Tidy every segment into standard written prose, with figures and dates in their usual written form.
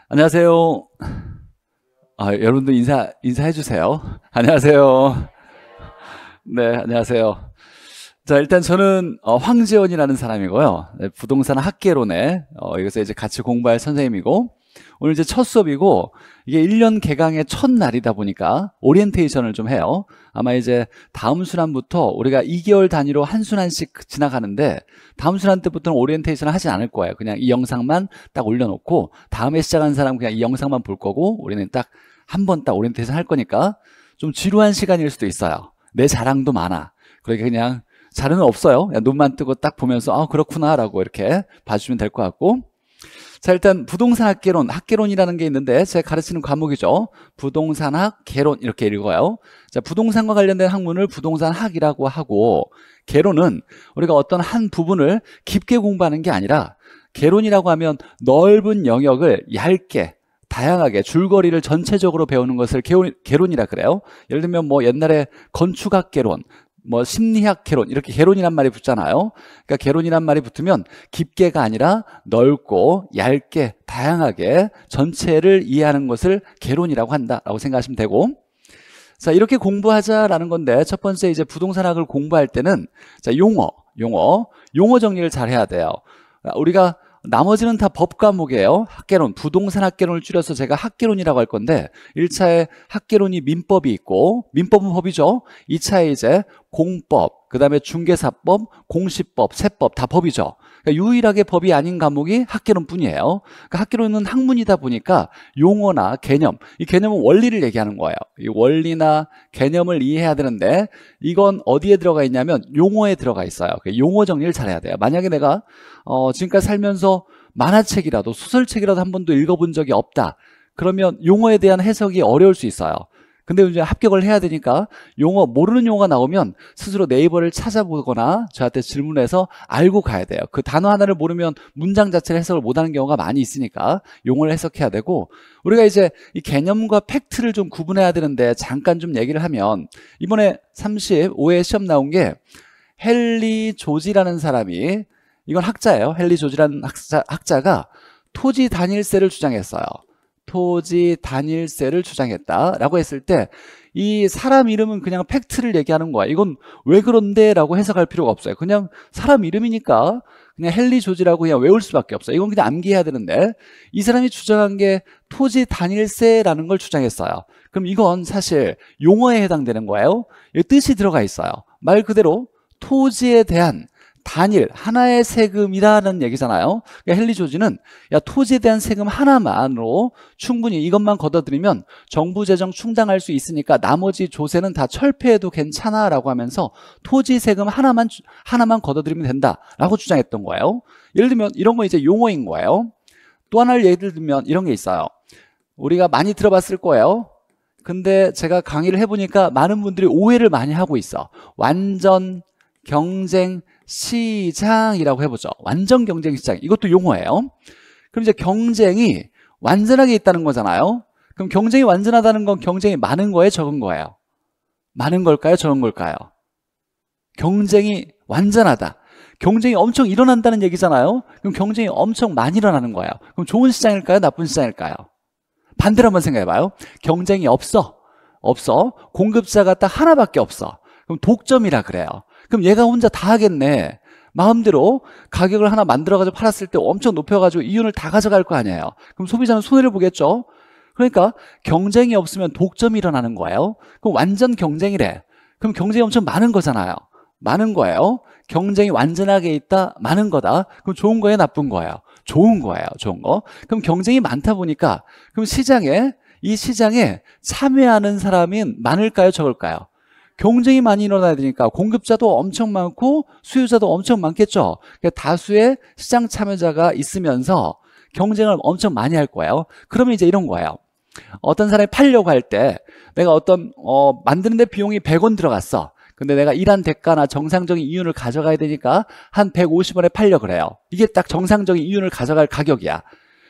안녕하세요. 여러분들 인사해 주세요. 안녕하세요. 네, 안녕하세요. 자, 일단 저는 황지원이라는 사람이고요. 네, 부동산 학개론에 여기서 이제 같이 공부할 선생님이고, 오늘 이제 첫 수업이고, 이게 1년 개강의 첫 날이다 보니까 오리엔테이션을 좀 해요. 아마 이제 다음 순환부터 우리가 2개월 단위로 한 순환씩 지나가는데, 다음 순환 때부터는 오리엔테이션을 하지 않을 거예요. 그냥 이 영상만 딱 올려놓고, 다음에 시작한 사람 그냥 이 영상만 볼 거고, 우리는 딱 한 번 딱 오리엔테이션 할 거니까 좀 지루한 시간일 수도 있어요. 내 자랑도 많아. 그러니까 그냥 자료는 없어요. 그냥 눈만 뜨고 딱 보면서 그렇구나 라고 이렇게 봐주시면 될 것 같고, 자, 일단 부동산 학개론이라는 게 있는데 제가 가르치는 과목이죠. 부동산학, 개론 이렇게 읽어요. 자, 부동산과 관련된 학문을 부동산학이라고 하고, 개론은 우리가 어떤 한 부분을 깊게 공부하는 게 아니라, 개론이라고 하면 넓은 영역을 얇게 다양하게 줄거리를 전체적으로 배우는 것을 개론이라 그래요. 예를 들면 뭐 옛날에 건축학 개론, 뭐 심리학 개론, 이렇게 개론이란 말이 붙잖아요. 그러니까 개론이란 말이 붙으면 깊게가 아니라 넓고 얇게 다양하게 전체를 이해하는 것을 개론이라고 한다라고 생각하시면 되고, 자, 이렇게 공부하자라는 건데, 첫 번째 이제 부동산학을 공부할 때는, 자, 용어 정리를 잘 해야 돼요. 우리가 나머지는 다 법 과목이에요. 학개론, 부동산 학개론을 줄여서 제가 학개론이라고 할 건데, 1차에 학개론이 민법이 있고, 민법은 법이죠. 2차에 이제 공법, 그 다음에 중개사법, 공시법, 세법 다 법이죠. 그러니까 유일하게 법이 아닌 과목이 학개론뿐이에요. 그러니까 학개론은 학문이다 보니까 용어나 개념, 이 개념은 원리를 얘기하는 거예요. 이 원리나 개념을 이해해야 되는데, 이건 어디에 들어가 있냐면 용어에 들어가 있어요. 용어 정리를 잘해야 돼요. 만약에 내가 지금까지 살면서 만화책이라도 소설책이라도 한 번도 읽어본 적이 없다, 그러면 용어에 대한 해석이 어려울 수 있어요. 근데 이제 합격을 해야 되니까 모르는 용어가 나오면 스스로 네이버를 찾아보거나 저한테 질문해서 알고 가야 돼요. 그 단어 하나를 모르면 문장 자체를 해석을 못하는 경우가 많이 있으니까 용어를 해석해야 되고, 우리가 이제 이 개념과 팩트를 좀 구분해야 되는데, 잠깐 좀 얘기를 하면, 이번에 35회 시험 나온 게 헨리 조지라는 사람이, 이건 학자예요. 헨리 조지라는 학자가 토지 단일세를 주장했어요. 토지 단일세를 주장했다라고 했을 때, 이 사람 이름은 그냥 팩트를 얘기하는 거야. 이건 왜 그런데 라고 해석할 필요가 없어요. 그냥 사람 이름이니까 그냥 헨리 조지라고 그냥 외울 수밖에 없어요. 이건 그냥 암기해야 되는데, 이 사람이 주장한 게 토지 단일세라는 걸 주장했어요. 그럼 이건 사실 용어에 해당되는 거예요. 뜻이 들어가 있어요. 말 그대로 토지에 대한 단일, 하나의 세금이라는 얘기잖아요. 그러니까 헨리 조지는, 야, 토지에 대한 세금 하나만으로 충분히 이것만 걷어들이면 정부 재정 충당할 수 있으니까 나머지 조세는 다 철폐해도 괜찮아 라고 하면서 토지 세금 하나만 걷어들이면 된다 라고 주장했던 거예요. 예를 들면 이런 거 이제 용어인 거예요. 또 하나를 예를 들면 이런 게 있어요. 우리가 많이 들어봤을 거예요. 근데 제가 강의를 해보니까 많은 분들이 오해를 많이 하고 있어. 완전 경쟁 시장이라고 해보죠. 완전 경쟁 시장, 이것도 용어예요. 그럼 이제 경쟁이 완전하게 있다는 거잖아요. 그럼 경쟁이 완전하다는 건 경쟁이 많은 거예요, 적은 거예요? 많은 걸까요, 적은 걸까요? 경쟁이 완전하다, 경쟁이 엄청 일어난다는 얘기잖아요. 그럼 경쟁이 엄청 많이 일어나는 거예요. 그럼 좋은 시장일까요, 나쁜 시장일까요? 반대로 한번 생각해봐요. 경쟁이 없어. 공급자가 딱 하나밖에 없어. 그럼 독점이라 그래요. 그럼 얘가 혼자 다 하겠네. 마음대로 가격을 하나 만들어가지고 팔았을 때 엄청 높여가지고 이윤을 다 가져갈 거 아니에요. 그럼 소비자는 손해를 보겠죠. 그러니까 경쟁이 없으면 독점이 일어나는 거예요. 그럼 완전 경쟁이래. 그럼 경쟁이 엄청 많은 거잖아요. 많은 거예요. 경쟁이 완전하게 있다, 많은 거다. 그럼 좋은 거예요, 나쁜 거예요? 좋은 거예요, 좋은 거. 그럼 경쟁이 많다 보니까, 그럼 이 시장에 참여하는 사람이 많을까요, 적을까요? 경쟁이 많이 일어나야 되니까 공급자도 엄청 많고 수요자도 엄청 많겠죠. 그러니까 다수의 시장 참여자가 있으면서 경쟁을 엄청 많이 할 거예요. 그러면 이제 이런 거예요. 어떤 사람이 팔려고 할 때, 내가 만드는데 비용이 100원 들어갔어. 근데 내가 일한 대가나 정상적인 이윤을 가져가야 되니까 한 150원에 팔려 그래요. 이게 딱 정상적인 이윤을 가져갈 가격이야.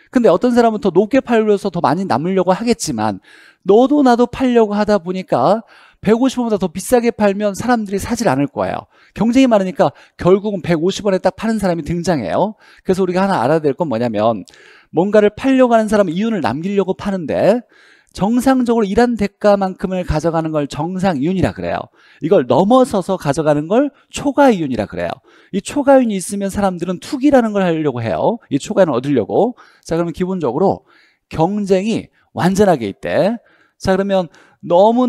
근데 어떤 사람은 더 높게 팔려서 더 많이 남으려고 하겠지만, 너도 나도 팔려고 하다 보니까 150원보다 더 비싸게 팔면 사람들이 사질 않을 거예요. 경쟁이 많으니까 결국은 150원에 딱 파는 사람이 등장해요. 그래서 우리가 하나 알아야 될 건 뭐냐면 뭔가를 팔려고 하는 사람은 이윤을 남기려고 파는데 정상적으로 일한 대가만큼을 가져가는 걸 정상이윤이라 그래요. 이걸 넘어서서 가져가는 걸 초과이윤이라 그래요. 이 초과이윤이 있으면 사람들은 투기라는 걸 하려고 해요. 이 초과이윤을 얻으려고. 자, 그러면 기본적으로 경쟁이 완전하게 있대. 자, 그러면 너무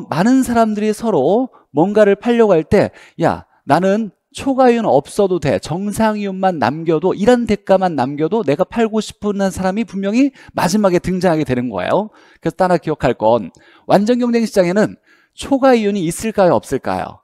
많은 사람들이 서로 뭔가를 팔려고 할 때, 야, 나는 초과이윤 없어도 돼. 정상이윤만 남겨도, 일한 대가만 남겨도 내가 팔고 싶은 사람이 분명히 마지막에 등장하게 되는 거예요. 그래서 따라 기억할 건 완전 경쟁 시장에는 초과이윤이 있을까요? 없을까요?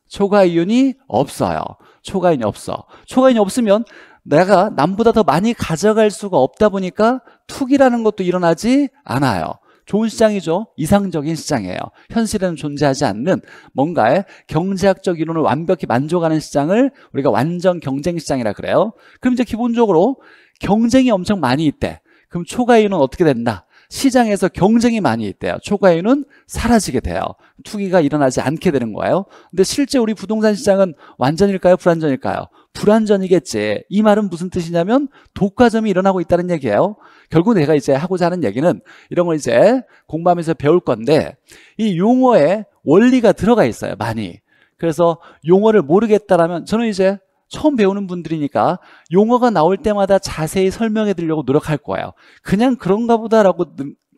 초과이윤이 없어요. 초과이윤이 없어. 초과이윤이 없으면 내가 남보다 더 많이 가져갈 수가 없다 보니까 투기라는 것도 일어나지 않아요. 좋은 시장이죠. 이상적인 시장이에요. 현실에는 존재하지 않는 뭔가의 경제학적 이론을 완벽히 만족하는 시장을 우리가 완전 경쟁 시장이라 그래요. 그럼 이제 기본적으로 경쟁이 엄청 많이 있대. 그럼 초과이윤은 어떻게 된다? 시장에서 경쟁이 많이 있대요. 초과이윤은 사라지게 돼요. 투기가 일어나지 않게 되는 거예요. 근데 실제 우리 부동산 시장은 완전일까요? 불완전일까요? 불완전이겠지. 이 말은 무슨 뜻이냐면 독과점이 일어나고 있다는 얘기예요. 결국 내가 이제 하고자 하는 얘기는 이런 걸 이제 공부하면서 배울 건데 이 용어에 원리가 들어가 있어요. 많이. 그래서 용어를 모르겠다라면 저는 이제 처음 배우는 분들이니까 용어가 나올 때마다 자세히 설명해 드리려고 노력할 거예요. 그냥 그런가 보다라고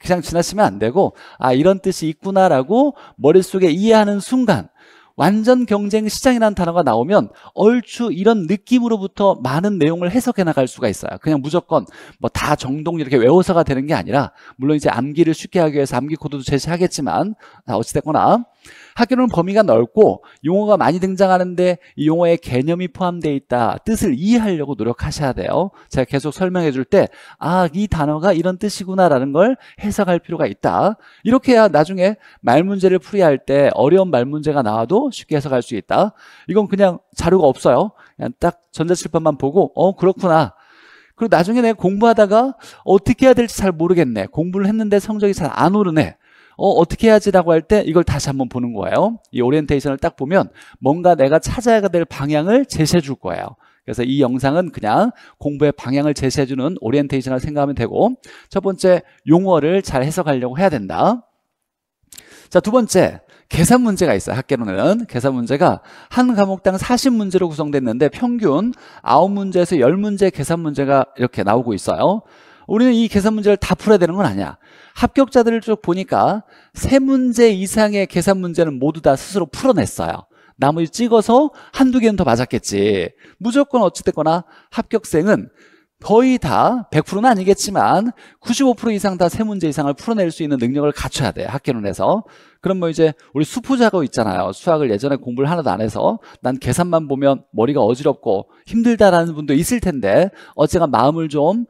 그냥 지나치면 안 되고 아 이런 뜻이 있구나라고 머릿속에 이해하는 순간 완전 경쟁 시장이라는 단어가 나오면 얼추 이런 느낌으로부터 많은 내용을 해석해 나갈 수가 있어요. 그냥 무조건 뭐 다 정동 이렇게 외워서가 되는 게 아니라 물론 이제 암기를 쉽게 하기 위해서 암기 코드도 제시하겠지만 어찌됐거나 학교는 범위가 넓고 용어가 많이 등장하는데 이 용어에 개념이 포함되어 있다. 뜻을 이해하려고 노력하셔야 돼요. 제가 계속 설명해 줄 때 아, 이 단어가 이런 뜻이구나라는 걸 해석할 필요가 있다. 이렇게 해야 나중에 말 문제를 풀이할 때 어려운 말 문제가 나와도 쉽게 해석할 수 있다. 이건 그냥 자료가 없어요. 그냥 딱 전자칠판만 보고 그렇구나. 그리고 나중에 내가 공부하다가 어떻게 해야 될지 잘 모르겠네. 공부를 했는데 성적이 잘 안 오르네. 어떻게 해야지라고 할 때 이걸 다시 한번 보는 거예요. 이 오리엔테이션을 딱 보면 뭔가 내가 찾아야 될 방향을 제시해 줄 거예요. 그래서 이 영상은 그냥 공부의 방향을 제시해 주는 오리엔테이션을 생각하면 되고 첫 번째 용어를 잘 해석하려고 해야 된다. 자, 두 번째 계산 문제가 있어요. 학계론에는 계산 문제가 한 과목당 40문제로 구성됐는데 평균 9문제에서 10문제 계산 문제가 이렇게 나오고 있어요. 우리는 이 계산 문제를 다 풀어야 되는 건 아니야. 합격자들을 쭉 보니까 3문제 이상의 계산 문제는 모두 다 스스로 풀어냈어요. 나머지 찍어서 한두 개는 더 맞았겠지. 무조건 어찌됐거나 합격생은 거의 다 100%는 아니겠지만 95% 이상 다 3문제 이상을 풀어낼 수 있는 능력을 갖춰야 돼요. 학계론에서. 그럼 뭐 이제 우리 수포자가 있잖아요. 수학을 예전에 공부를 하나도 안 해서 난 계산만 보면 머리가 어지럽고 힘들다라는 분도 있을 텐데 어쨌든 마음을 좀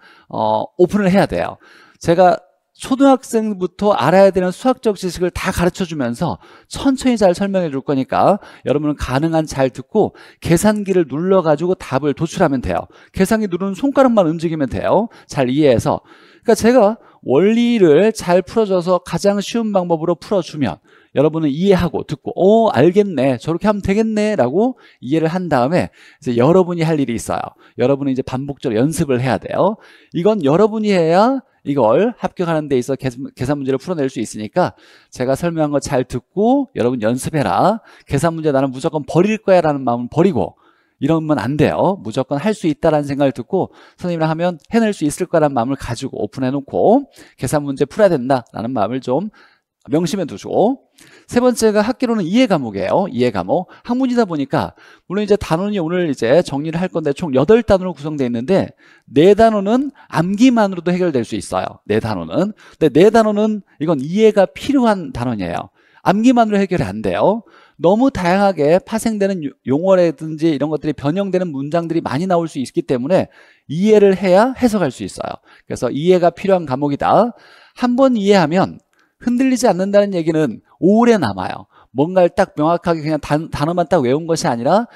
오픈을 해야 돼요. 제가 초등학생부터 알아야 되는 수학적 지식을 다 가르쳐주면서 천천히 잘 설명해 줄 거니까 여러분은 가능한 잘 듣고 계산기를 눌러가지고 답을 도출하면 돼요. 계산기 누르는 손가락만 움직이면 돼요. 잘 이해해서. 그러니까 제가 원리를 잘 풀어줘서 가장 쉬운 방법으로 풀어주면 여러분은 이해하고 듣고 알겠네 저렇게 하면 되겠네 라고 이해를 한 다음에 이제 여러분이 할 일이 있어요. 여러분은 이제 반복적으로 연습을 해야 돼요. 이건 여러분이 해야 이걸 합격하는 데 있어 계산 문제를 풀어낼 수 있으니까 제가 설명한 거 잘 듣고 여러분 연습해라. 계산 문제 나는 무조건 버릴 거야 라는 마음은 버리고 이러면 안 돼요. 무조건 할 수 있다라는 생각을 듣고 선생님이랑 하면 해낼 수 있을 거라는 마음을 가지고 오픈해 놓고 계산 문제 풀어야 된다라는 마음을 좀 명심해 두시고 세 번째가 학기로는 이해 과목이에요. 이해 과목. 학문이다 보니까 물론 이제 단원이 오늘 이제 정리를 할 건데 총 8단원으로 구성되어 있는데 4단원은 암기만으로도 해결될 수 있어요. 4단원은. 근데 4단원은 이건 이해가 필요한 단원이에요. 암기만으로 해결이 안 돼요. 너무 다양하게 파생되는 용어라든지 이런 것들이 변형되는 문장들이 많이 나올 수 있기 때문에 이해를 해야 해석할 수 있어요. 그래서 이해가 필요한 과목이다. 한번 이해하면 흔들리지 않는다는 얘기는 오래 남아요. 뭔가를 딱 명확하게 그냥 단어만 딱 외운 것이 아니라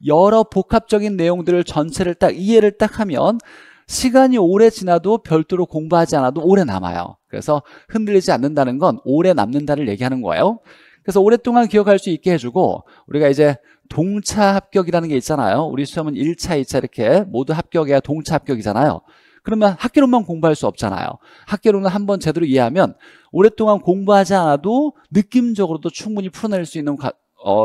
여러 복합적인 내용들을 전체를 딱 이해를 딱 하면 시간이 오래 지나도 별도로 공부하지 않아도 오래 남아요. 그래서 흔들리지 않는다는 건 오래 남는다를 얘기하는 거예요. 그래서 오랫동안 기억할 수 있게 해주고 우리가 이제 동차 합격이라는 게 있잖아요. 우리 시험은 1차, 2차 이렇게 모두 합격해야 동차 합격이잖아요. 그러면 학개론만 공부할 수 없잖아요. 학개론은 한번 제대로 이해하면 오랫동안 공부하지 않아도 느낌적으로도 충분히 풀어낼 수 있는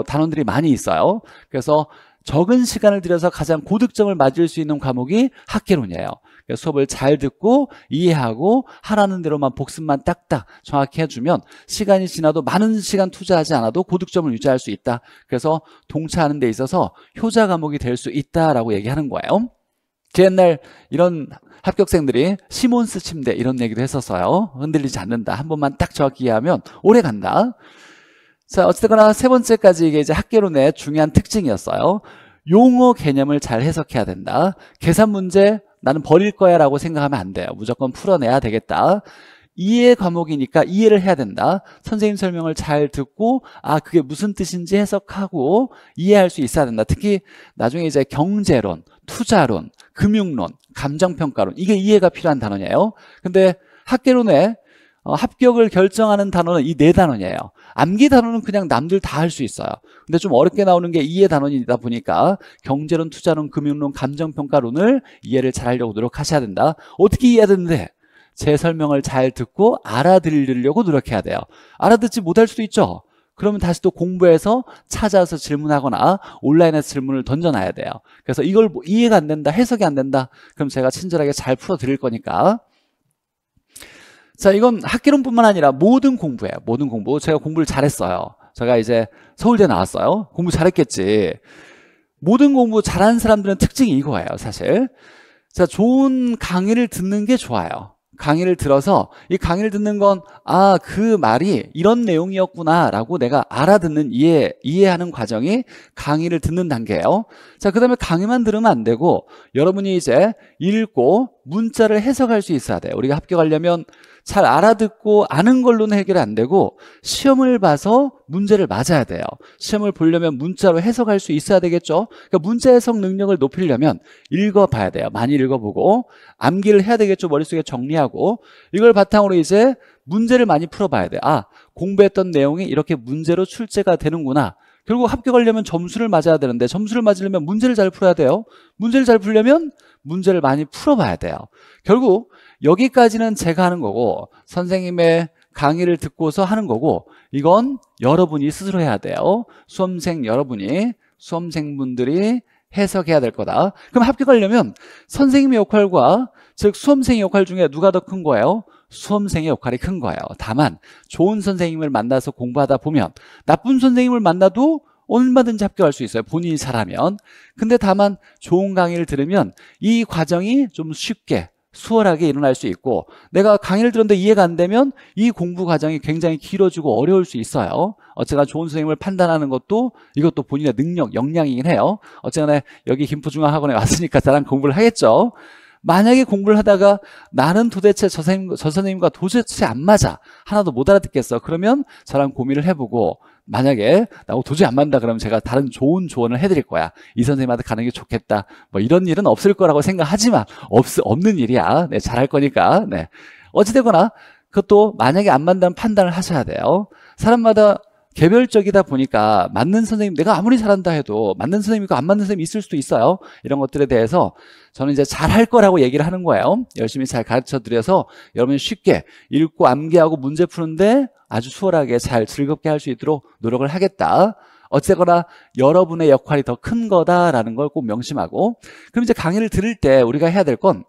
단원들이 많이 있어요. 그래서 적은 시간을 들여서 가장 고득점을 맞을 수 있는 과목이 학개론이에요. 수업을 잘 듣고 이해하고 하라는 대로만 복습만 딱딱 정확히 해주면 시간이 지나도 많은 시간 투자하지 않아도 고득점을 유지할 수 있다. 그래서 동차하는 데 있어서 효자 과목이 될 수 있다라고 얘기하는 거예요. 제 옛날 이런 합격생들이 시몬스 침대 이런 얘기도 했었어요. 흔들리지 않는다. 한 번만 딱 정확히 이해하면 오래 간다. 자, 어쨌거나 세 번째까지 이게 이제 학개론의 중요한 특징이었어요. 용어 개념을 잘 해석해야 된다. 계산 문제 나는 버릴 거야 라고 생각하면 안 돼요. 무조건 풀어내야 되겠다. 이해 과목이니까 이해를 해야 된다. 선생님 설명을 잘 듣고 그게 무슨 뜻인지 해석하고 이해할 수 있어야 된다. 특히 나중에 이제 경제론, 투자론, 금융론, 감정평가론 이게 이해가 필요한 단원이에요. 근데 학개론에 합격을 결정하는 단원은 이 네 단원이에요. 암기 단원은 그냥 남들 다 할 수 있어요. 근데 좀 어렵게 나오는 게 이해 단원이다 보니까 경제론, 투자론, 금융론, 감정평가론을 이해를 잘 하려고 노력하셔야 된다. 어떻게 이해해야 되는데? 제 설명을 잘 듣고 알아들으려고 노력해야 돼요. 알아듣지 못할 수도 있죠. 그러면 다시 또 공부해서 찾아서 질문하거나 온라인에서 질문을 던져놔야 돼요. 그래서 이걸 이해가 안 된다, 해석이 안 된다. 그럼 제가 친절하게 잘 풀어드릴 거니까. 자, 이건 학개론뿐만 아니라 모든 공부예요. 모든 공부. 제가 공부를 잘했어요. 제가 이제 서울대 나왔어요. 공부 잘했겠지. 모든 공부 잘하는 사람들은 특징이 이거예요, 사실. 자, 좋은 강의를 듣는 게 좋아요. 강의를 들어서 이 강의를 듣는 건 그 말이 이런 내용이었구나 라고 내가 알아듣는 이해하는 과정이 강의를 듣는 단계예요. 자, 그 다음에 강의만 들으면 안 되고 여러분이 이제 읽고 문자를 해석할 수 있어야 돼요. 우리가 합격하려면 잘 알아듣고 아는 걸로는 해결이 안 되고 시험을 봐서 문제를 맞아야 돼요. 시험을 보려면 문자로 해석할 수 있어야 되겠죠. 그러니까 문자 해석 능력을 높이려면 읽어봐야 돼요. 많이 읽어보고 암기를 해야 되겠죠. 머릿속에 정리하고 이걸 바탕으로 이제 문제를 많이 풀어봐야 돼요. 공부했던 내용이 이렇게 문제로 출제가 되는구나. 결국 합격하려면 점수를 맞아야 되는데 점수를 맞으려면 문제를 잘 풀어야 돼요. 문제를 잘 풀려면 문제를 많이 풀어봐야 돼요. 결국 여기까지는 제가 하는 거고 선생님의 강의를 듣고서 하는 거고 이건 여러분이 스스로 해야 돼요. 수험생분들이 해석해야 될 거다. 그럼 합격하려면 선생님의 역할과 즉 수험생의 역할 중에 누가 더 큰 거예요? 수험생의 역할이 큰 거예요. 다만 좋은 선생님을 만나서 공부하다 보면 나쁜 선생님을 만나도 얼마든지 합격할 수 있어요. 본인이 잘하면. 근데 다만 좋은 강의를 들으면 이 과정이 좀 쉽게 수월하게 일어날 수 있고 내가 강의를 들었는데 이해가 안 되면 이 공부 과정이 굉장히 길어지고 어려울 수 있어요. 어쨌거나 좋은 선생님을 판단하는 것도 이것도 본인의 능력, 역량이긴 해요. 어쨌거나 여기 김포중앙학원에 왔으니까 저랑 공부를 하겠죠. 만약에 공부를 하다가 나는 도대체 저 선생님과 도대체 안 맞아. 하나도 못 알아듣겠어. 그러면 저랑 고민을 해보고 만약에 나하고 도저히 안 맞는다 그러면 제가 다른 좋은 조언을 해드릴 거야. 이 선생님한테 가는 게 좋겠다. 뭐 이런 일은 없을 거라고 생각하지만 없는 일이야. 네, 잘할 거니까. 네. 어찌되거나 그것도 만약에 안 맞는다는 판단을 하셔야 돼요. 사람마다 개별적이다 보니까 맞는 선생님, 내가 아무리 잘한다 해도 맞는 선생님이고 안 맞는 선생님이 있을 수도 있어요. 이런 것들에 대해서 저는 이제 잘할 거라고 얘기를 하는 거예요. 열심히 잘 가르쳐 드려서 여러분이 쉽게 읽고 암기하고 문제 푸는데 아주 수월하게 잘 즐겁게 할 수 있도록 노력을 하겠다. 어쨌거나 여러분의 역할이 더 큰 거다라는 걸 꼭 명심하고 그럼 이제 강의를 들을 때 우리가 해야 될 건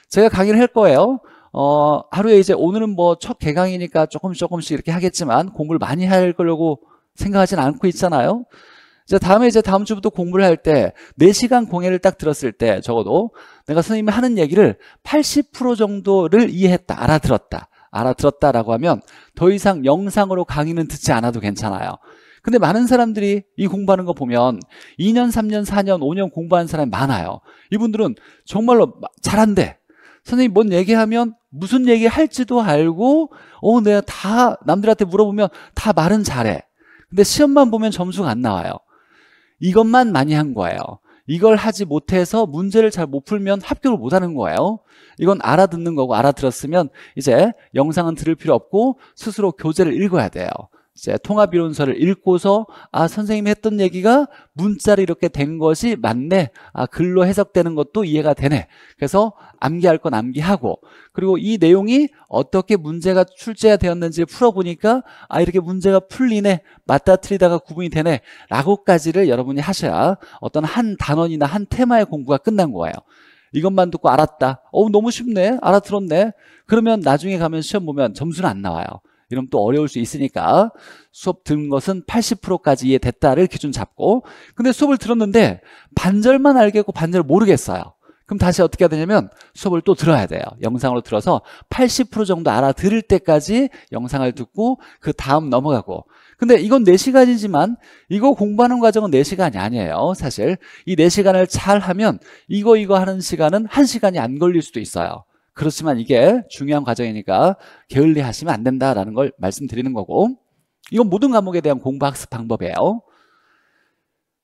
제가 강의를 할 거예요. 하루에 이제 오늘은 뭐 첫 개강이니까 조금씩 이렇게 하겠지만 공부를 많이 할 거려고 생각하진 않고 있잖아요. 이제 다음 주부터 공부를 할 때 4시간 공예를 딱 들었을 때 적어도 내가 선생님이 하는 얘기를 80% 정도를 이해했다, 알아들었다라고 하면 더 이상 영상으로 강의는 듣지 않아도 괜찮아요. 근데 많은 사람들이 이 공부하는 거 보면 2년, 3년, 4년, 5년 공부하는 사람이 많아요. 이분들은 정말로 잘한대. 선생님 뭔 얘기하면 무슨 얘기 할지도 알고 내가 다 남들한테 물어보면 다 말은 잘해. 근데 시험만 보면 점수가 안 나와요. 이것만 많이 한 거예요. 이걸 하지 못해서 문제를 잘 못 풀면 합격을 못 하는 거예요. 이건 알아듣는 거고 알아들었으면 이제 영상은 들을 필요 없고 스스로 교재를 읽어야 돼요. 이제 통합이론서를 읽고서 아, 선생님이 했던 얘기가 문자로 이렇게 된 것이 맞네. 아, 글로 해석되는 것도 이해가 되네. 그래서 암기할 건 암기하고, 그리고 이 내용이 어떻게 문제가 출제가 되었는지 풀어보니까 아, 이렇게 문제가 풀리네. 맞다 틀리다가 구분이 되네. 라고까지를 여러분이 하셔야 어떤 한 단원이나 한 테마의 공부가 끝난 거예요. 이것만 듣고 알았다. 너무 쉽네. 알아들었네. 그러면 나중에 가면 시험 보면 점수는 안 나와요. 이러면 또 어려울 수 있으니까 수업 듣는 것은 80%까지 이해됐다를 기준 잡고, 근데 수업을 들었는데 반절만 알겠고 반절 모르겠어요. 그럼 다시 어떻게 해야 되냐면 수업을 또 들어야 돼요. 영상으로 들어서 80% 정도 알아들을 때까지 영상을 듣고 그 다음 넘어가고. 근데 이건 4시간이지만 이거 공부하는 과정은 4시간이 아니에요. 사실 이 4시간을 잘 하면 이거 하는 시간은 1시간이 안 걸릴 수도 있어요. 그렇지만 이게 중요한 과정이니까 게을리 하시면 안 된다라는 걸 말씀드리는 거고, 이건 모든 과목에 대한 공부 학습 방법이에요.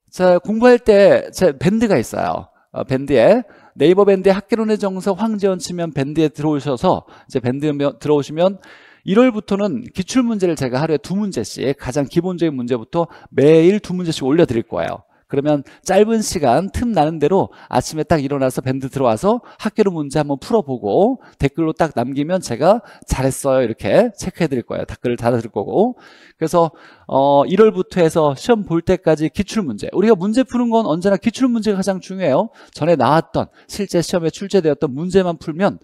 자, 공부할 때 제 밴드가 있어요. 밴드에 네이버 밴드에 학개론의 정석 황재원 치면 밴드에 들어오셔서 이제 밴드 들어오시면 1월부터는 기출문제를 제가 하루에 2문제씩 가장 기본적인 문제부터 매일 2문제씩 올려드릴 거예요. 그러면 짧은 시간 틈 나는 대로 아침에 딱 일어나서 밴드 들어와서 학교로 문제 한번 풀어보고 댓글로 딱 남기면 제가 잘했어요 이렇게 체크해 드릴 거예요. 댓글을 달아드릴 거고. 그래서 1월부터 해서 시험 볼 때까지 기출문제, 우리가 문제 푸는 건 언제나 기출문제가 가장 중요해요. 전에 나왔던 실제 시험에 출제되었던 문제만 풀면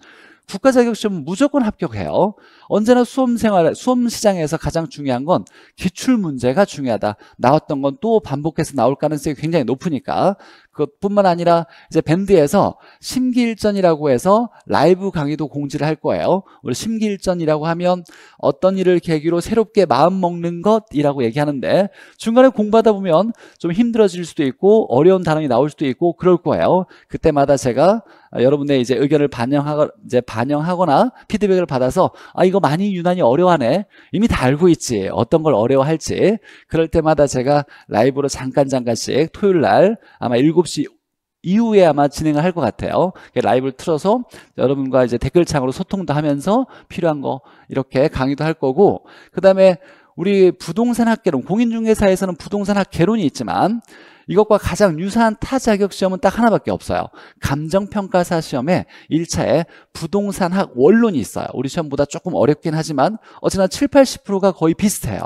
국가 자격시험은 무조건 합격해요. 언제나 수험 시장에서 가장 중요한 건 기출 문제가 중요하다. 나왔던 건 또 반복해서 나올 가능성이 굉장히 높으니까. 그것뿐만 아니라 이제 밴드에서 심기일전이라고 해서 라이브 강의도 공지를 할 거예요. 우리 심기일전이라고 하면 어떤 일을 계기로 새롭게 마음 먹는 것이라고 얘기하는데, 중간에 공부하다 보면 좀 힘들어질 수도 있고 어려운 단어가 나올 수도 있고 그럴 거예요. 그때마다 제가 여러분의 이제 의견을 반영하거나 피드백을 받아서 아, 이거 많이 유난히 어려워하네. 이미 다 알고 있지. 어떤 걸 어려워할지. 그럴 때마다 제가 라이브로 잠깐씩 토요일 날 아마 7시 이후에 아마 진행을 할 것 같아요. 라이브를 틀어서 여러분과 이제 댓글창으로 소통도 하면서 필요한 거 이렇게 강의도 할 거고, 그 다음에 우리 부동산 학개론, 공인중개사에서는 부동산 학개론이 있지만 이것과 가장 유사한 타 자격시험은 딱 하나밖에 없어요. 감정평가사 시험에 1차에 부동산학 원론이 있어요. 우리 시험보다 조금 어렵긴 하지만 어쨌거나 7, 80%가 거의 비슷해요.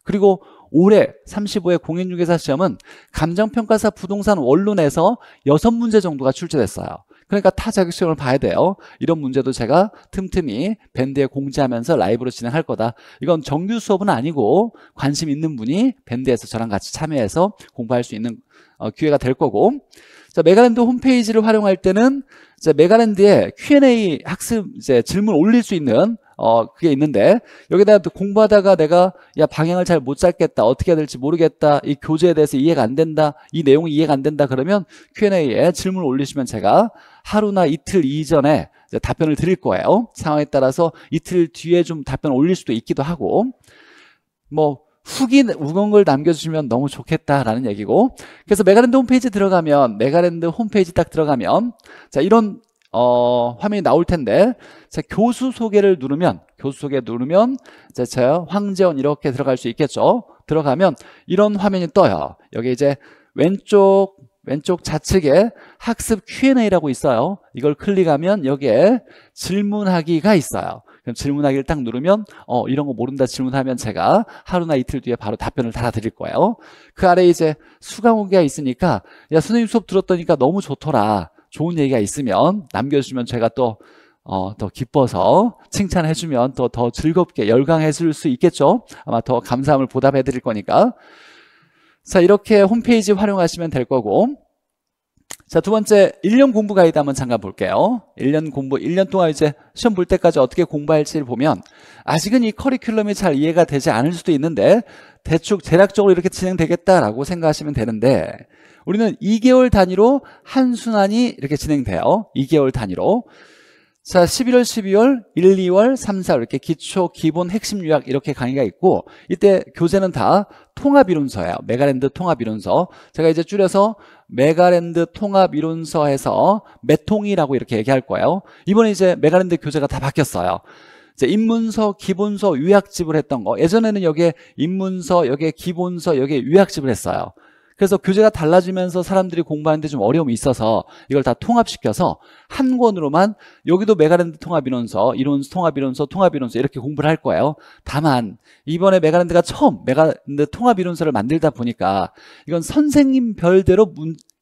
그리고 올해 35회 공인중개사 시험은 감정평가사 부동산 원론에서 6문제 정도가 출제됐어요. 그러니까 타 자격시험을 봐야 돼요. 이런 문제도 제가 틈틈이 밴드에 공지하면서 라이브로 진행할 거다. 이건 정규 수업은 아니고 관심 있는 분이 밴드에서 저랑 같이 참여해서 공부할 수 있는 기회가 될 거고, 자, 메가랜드 홈페이지를 활용할 때는 이제 메가랜드에 Q&A 학습 이제 질문 올릴 수 있는 그게 있는데, 여기다가 공부하다가 내가 야, 방향을 잘 못 잡겠다, 어떻게 해야 될지 모르겠다, 이 교재에 대해서 이해가 안 된다, 이 내용이 이해가 안 된다 그러면 Q&A에 질문을 올리시면 제가 하루나 이틀 이전에 이제 답변을 드릴 거예요. 상황에 따라서 이틀 뒤에 좀 답변을 올릴 수도 있기도 하고, 뭐 후기 우건 걸 남겨주시면 너무 좋겠다라는 얘기고. 그래서 메가랜드 홈페이지 들어가면, 메가랜드 홈페이지 딱 들어가면 자, 이런 화면이 나올 텐데, 자, 교수 소개를 누르면 이제 제가 황재원 이렇게 들어갈 수 있겠죠. 들어가면 이런 화면이 떠요. 여기 이제 왼쪽 좌측에 학습 Q&A라고 있어요. 이걸 클릭하면 여기에 질문하기가 있어요. 그럼 질문하기를 딱 누르면 이런 거 모른다 질문하면 제가 하루나 이틀 뒤에 바로 답변을 달아드릴 거예요. 그 아래 이제 수강후기가 있으니까 야, 선생님 수업 들었더니까 너무 좋더라, 좋은 얘기가 있으면 남겨주시면 제가 또 기뻐서 칭찬해주면 더 즐겁게 열광해 줄 수 있겠죠. 아마 더 감사함을 보답해 드릴 거니까. 자, 이렇게 홈페이지 활용하시면 될 거고, 자, 두 번째 1년 공부 가이드 한번 잠깐 볼게요. 1년 동안 이제 시험 볼 때까지 어떻게 공부할지를 보면 아직은 이 커리큘럼이 잘 이해가 되지 않을 수도 있는데 대충 대략적으로 이렇게 진행되겠다라고 생각하시면 되는데, 우리는 2개월 단위로 한 순환이 이렇게 진행돼요. 2개월 단위로. 자, 11월, 12월, 1, 2월, 3, 4월 이렇게 기초, 기본, 핵심 요약 이렇게 강의가 있고, 이때 교재는 다 통합이론서예요. 메가랜드 통합이론서. 제가 이제 줄여서 메가랜드 통합이론서에서 메통이라고 이렇게 얘기할 거예요. 이번에 이제 메가랜드 교재가 다 바뀌었어요. 이제 입문서, 기본서, 요약집을 했던 거. 예전에는 여기에 입문서, 여기에 기본서, 여기에 요약집을 했어요. 그래서 교재가 달라지면서 사람들이 공부하는데 좀 어려움이 있어서 이걸 다 통합시켜서 한 권으로만, 여기도 메가랜드 통합이론서, 통합이론서, 통합이론서 이렇게 공부를 할 거예요. 다만 이번에 메가랜드가 처음 메가랜드 통합이론서를 만들다 보니까 이건 선생님 별대로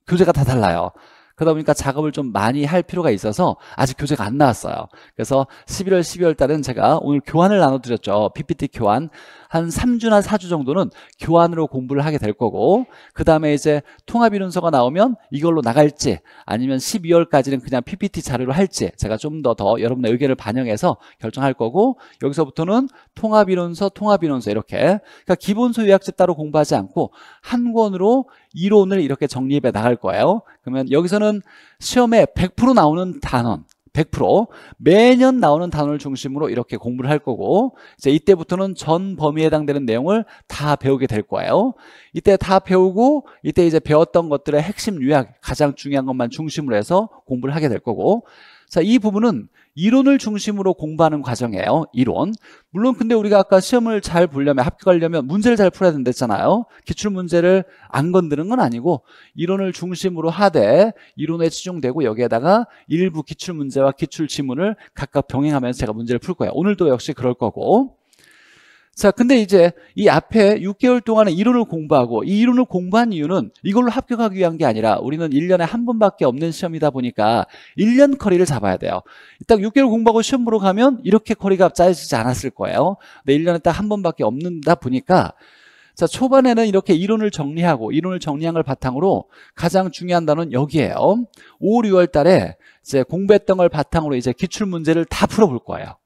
교재가 다 달라요. 그러다 보니까 작업을 좀 많이 할 필요가 있어서 아직 교재가 안 나왔어요. 그래서 11월, 12월 달은 제가 오늘 교환을 나눠드렸죠. PPT 교환. 한 3주나 4주 정도는 교환으로 공부를 하게 될 거고, 그 다음에 이제 통합이론서가 나오면 이걸로 나갈지 아니면 12월까지는 그냥 PPT 자료로 할지 제가 좀 더 여러분의 의견을 반영해서 결정할 거고, 여기서부터는 통합이론서 이렇게, 그러니까 기본서 요약집 따로 공부하지 않고 한 권으로 이론을 이렇게 정리해 나갈 거예요. 그러면 여기서는 시험에 100% 나오는 단원, 100% 매년 나오는 단원을 중심으로 이렇게 공부를 할 거고, 이제 이때부터는 전 범위에 해당되는 내용을 다 배우게 될 거예요. 이때 다 배우고 이때 이제 배웠던 것들의 핵심 요약, 가장 중요한 것만 중심으로 해서 공부를 하게 될 거고, 자, 이 부분은 이론을 중심으로 공부하는 과정이에요. 이론. 물론 근데 우리가 아까 시험을 잘 보려면, 합격하려면 문제를 잘 풀어야 된댔잖아요. 기출문제를 안 건드는 건 아니고 이론을 중심으로 하되 이론에 치중되고 여기에다가 일부 기출문제와 기출지문을 각각 병행하면서 제가 문제를 풀 거예요. 오늘도 역시 그럴 거고. 자, 근데 이제 이 앞에 6개월 동안에 이론을 공부하고, 이 이론을 공부한 이유는 이걸로 합격하기 위한 게 아니라 우리는 1년에 한 번밖에 없는 시험이다 보니까 1년 커리를 잡아야 돼요. 딱 6개월 공부하고 시험 보러 가면 이렇게 커리가 짜여지지 않았을 거예요. 근데 1년에 딱 한 번밖에 없는다 보니까, 자, 초반에는 이렇게 이론을 정리하고, 이론을 정리한 걸 바탕으로 가장 중요한 단어는 여기에요. 5, 6월 달에 이제 공부했던 걸 바탕으로 이제 기출문제를 다 풀어볼 거예요.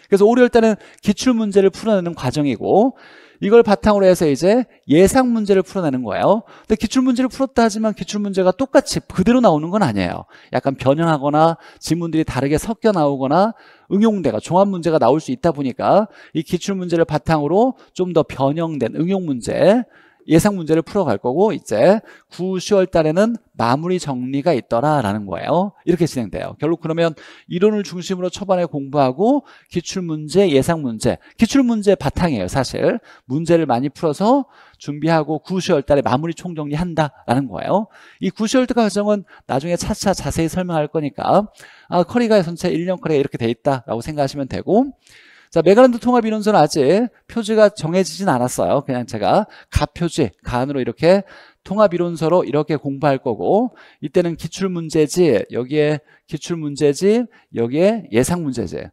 그래서 5, 6월 달은 기출문제를 풀어내는 과정이고, 이걸 바탕으로 해서 이제 예상 문제를 풀어내는 거예요. 근데 기출문제를 풀었다 하지만 기출문제가 똑같이 그대로 나오는 건 아니에요. 약간 변형하거나 지문들이 다르게 섞여 나오거나 응용대가, 종합문제가 나올 수 있다 보니까 이 기출문제를 바탕으로 좀 더 변형된 응용문제, 예상 문제를 풀어갈 거고, 이제 9, 10월 달에는 마무리 정리가 있더라라는 거예요. 이렇게 진행돼요. 결국 그러면 이론을 중심으로 초반에 공부하고 기출문제, 예상 문제, 기출문제 바탕이에요. 사실 문제를 많이 풀어서 준비하고 9, 10월 달에 마무리 총정리한다라는 거예요. 이 9, 10월 달 과정은 나중에 차차 자세히 설명할 거니까 커리가 전체 1년 커리가 이렇게 돼 있다라고 생각하시면 되고, 자, 메가랜드 통합이론서는 아직 표지가 정해지진 않았어요. 그냥 제가 가표지, 간으로 이렇게 통합이론서로 이렇게 공부할 거고, 이때는 기출문제집, 여기에 기출문제집, 여기에 예상문제집.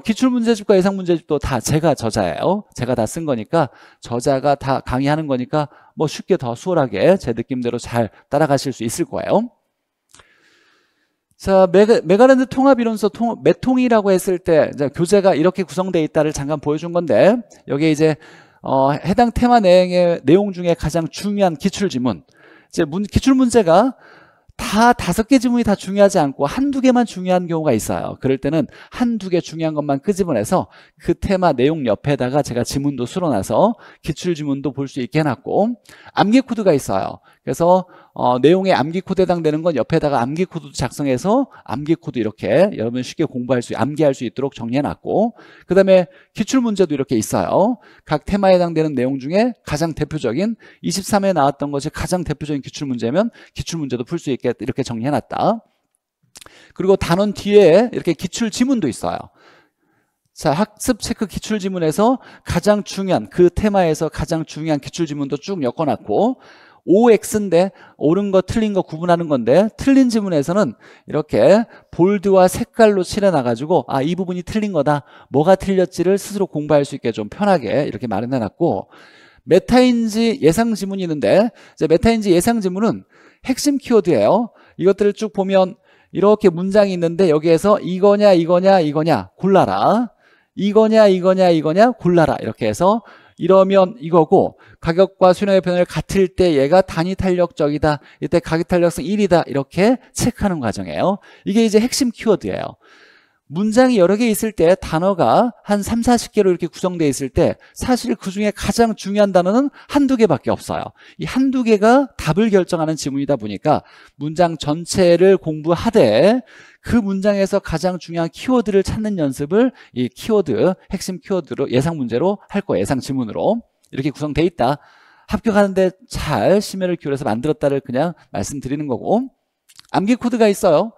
기출문제집과 예상문제집도 다 제가 저자예요. 제가 다 쓴 거니까, 저자가 다 강의하는 거니까 뭐 쉽게 더 수월하게 제 느낌대로 잘 따라가실 수 있을 거예요. 자, 메가랜드 통합이론서 메통이라고 했을 때 이제 교재가 이렇게 구성되어 있다를 잠깐 보여준 건데, 여기에 이제 해당 테마 내용 중에 가장 중요한 기출지문, 이제 기출문제가 다 5개 지문이 다 중요하지 않고 한두 개만 중요한 경우가 있어요. 그럴 때는 한두 개 중요한 것만 끄집어내서 그 테마 내용 옆에다가 제가 지문도 쓸어놔서 기출지문도 볼 수 있게 해놨고, 암기 코드가 있어요. 그래서 내용에 암기 코드에 해당되는 건 옆에다가 암기 코드 작성해서 암기 코드 이렇게 여러분 쉽게 암기할 수 있도록 정리해놨고, 그 다음에 기출문제도 이렇게 있어요. 각 테마에 해당되는 내용 중에 가장 대표적인 23회에 나왔던 것이 가장 대표적인 기출문제면 기출문제도 풀 수 있게 이렇게 정리해놨다. 그리고 단원 뒤에 이렇게 기출지문도 있어요. 자, 학습 체크 기출지문에서 가장 중요한, 그 테마에서 가장 중요한 기출지문도 쭉 엮어놨고, OX인데 옳은 거 틀린 거 구분하는 건데, 틀린 지문에서는 이렇게 볼드와 색깔로 칠해놔가지고 이 부분이 틀린 거다, 뭐가 틀렸지를 스스로 공부할 수 있게 좀 편하게 이렇게 마련해놨고, 메타인지 예상 지문이 있는데, 이제 메타인지 예상 지문은 핵심 키워드예요. 이것들을 쭉 보면 이렇게 문장이 있는데 여기에서 이거냐 골라라, 이거냐 골라라, 이렇게 해서 이러면 이거고, 가격과 수량의 변화를 같을 때 얘가 단위 탄력적이다, 이때 가격 탄력성 1이다, 이렇게 체크하는 과정이에요. 이게 이제 핵심 키워드예요. 문장이 여러 개 있을 때 단어가 한 3, 40개로 이렇게 구성되어 있을 때 사실 그 중에 가장 중요한 단어는 한두 개밖에 없어요. 이 한두 개가 답을 결정하는 지문이다 보니까 문장 전체를 공부하되 그 문장에서 가장 중요한 키워드를 찾는 연습을 이 키워드, 핵심 키워드로 예상 문제로 할 거예요. 예상 지문으로. 이렇게 구성되어 있다. 합격하는데 잘 심혈을 기울여서 만들었다를 그냥 말씀드리는 거고, 암기 코드가 있어요.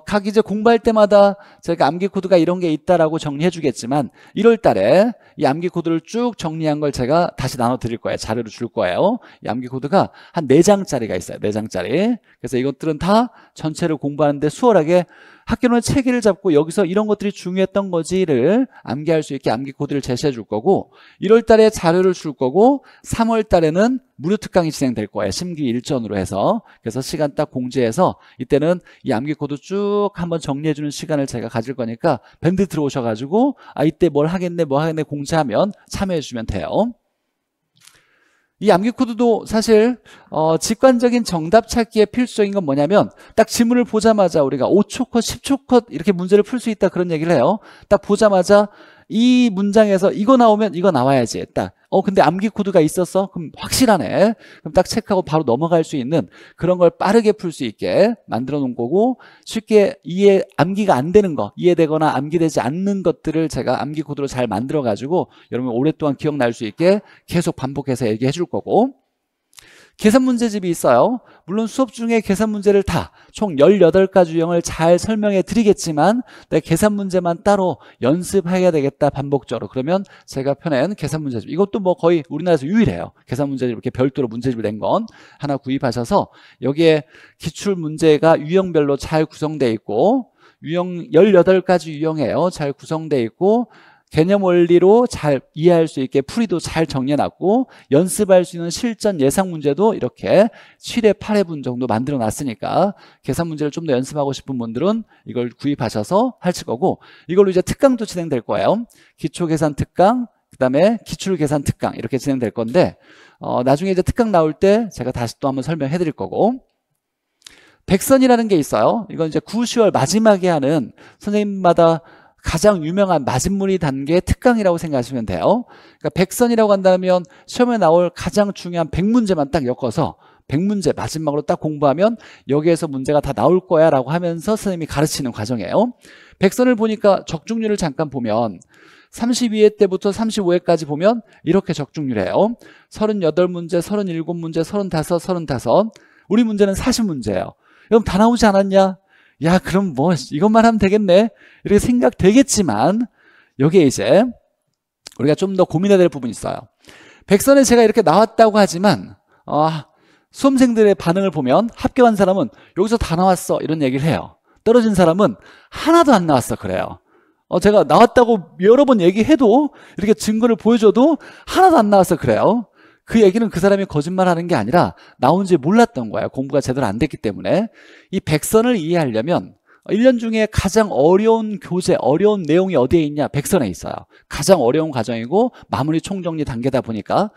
각 이제 공부할 때마다 제가 암기 코드가 이런 게 있다라고 정리해 주겠지만 1월 달에 이 암기 코드를 쭉 정리한 걸 제가 다시 나눠 드릴 거예요. 자료로 줄 거예요. 이 암기 코드가 한 4장짜리가 있어요. 4장짜리. 그래서 이것들은 다 전체를 공부하는데 수월하게 학교는 체계를 잡고 여기서 이런 것들이 중요했던 거지를 암기할 수 있게 암기 코드를 제시해 줄 거고, 1월 달에 자료를 줄 거고 3월 달에는 무료 특강이 진행될 거예요. 심기 일전으로 해서. 그래서 시간 딱 공지해서 이때는 이 암기 코드 쭉 한번 정리해 주는 시간을 제가 가질 거니까 밴드 들어오셔가지고 이때 뭘 하겠네 공지하면 참여해 주시면 돼요. 이 암기 코드도 사실 직관적인 정답 찾기에 필수적인 건 뭐냐면, 딱 지문을 보자마자 우리가 5초 컷, 10초 컷 이렇게 문제를 풀 수 있다 그런 얘기를 해요. 딱 보자마자 이 문장에서 이거 나오면 이거 나와야지. 딱 근데 암기 코드가 있었어? 그럼 확실하네. 그럼 딱 체크하고 바로 넘어갈 수 있는 그런 걸 빠르게 풀 수 있게 만들어 놓은 거고, 쉽게 암기가 안 되는 거, 이해되거나 암기되지 않는 것들을 제가 암기 코드로 잘 만들어 가지고 여러분 오랫동안 기억날 수 있게 계속 반복해서 얘기해 줄 거고, 계산 문제집이 있어요. 물론 수업 중에 계산 문제를 다 총 18가지 유형을 잘 설명해 드리겠지만 내 계산 문제만 따로 연습해야 되겠다, 반복적으로. 그러면 제가 펴낸 계산 문제집, 이것도 뭐 거의 우리나라에서 유일해요. 계산 문제집 이렇게 별도로 문제집을 낸 건 하나 구입하셔서 여기에 기출 문제가 유형별로 잘 구성되어 있고, 유형 18가지 유형이에요. 잘 구성되어 있고, 개념 원리로 잘 이해할 수 있게 풀이도 잘 정리해놨고, 연습할 수 있는 실전 예상 문제도 이렇게 7회, 8회분 정도 만들어 놨으니까 계산 문제를 좀 더 연습하고 싶은 분들은 이걸 구입하셔서 하실 거고, 이걸로 이제 특강도 진행될 거예요. 기초계산 특강, 그 다음에 기출계산 특강 이렇게 진행될 건데, 나중에 이제 특강 나올 때 제가 다시 또 한번 설명해 드릴 거고, 백선이라는 게 있어요. 이건 이제 9, 10월 마지막에 하는 선생님마다 가장 유명한 마진물이 단계 특강이라고 생각하시면 돼요. 그러니까 백선이라고 한다면 시험에 나올 가장 중요한 100문제만 딱 엮어서 100문제 마지막으로 딱 공부하면 여기에서 문제가 다 나올 거야 라고 하면서 선생님이 가르치는 과정이에요. 백선을 보니까 적중률을 잠깐 보면 32회 때부터 35회까지 보면 이렇게 적중률이에요. 38문제, 37문제, 35, 35. 우리 문제는 40문제예요. 그럼 다 나오지 않았냐? 야, 그럼 뭐 이것만 하면 되겠네 이렇게 생각되겠지만, 여기에 이제 우리가 좀 더 고민해야 될 부분이 있어요. 백선에 제가 이렇게 나왔다고 하지만 수험생들의 반응을 보면 합격한 사람은 여기서 다 나왔어 이런 얘기를 해요. 떨어진 사람은 하나도 안 나왔어 그래요. 제가 나왔다고 여러 번 얘기해도, 이렇게 증거를 보여줘도 하나도 안 나왔어 그래요. 그 얘기는 그 사람이 거짓말하는 게 아니라 나온지 몰랐던 거예요. 공부가 제대로 안 됐기 때문에. 이 백선을 이해하려면 1년 중에 가장 어려운 교재, 어려운 내용이 어디에 있냐? 백선에 있어요. 가장 어려운 과정이고 마무리 총정리 단계다 보니까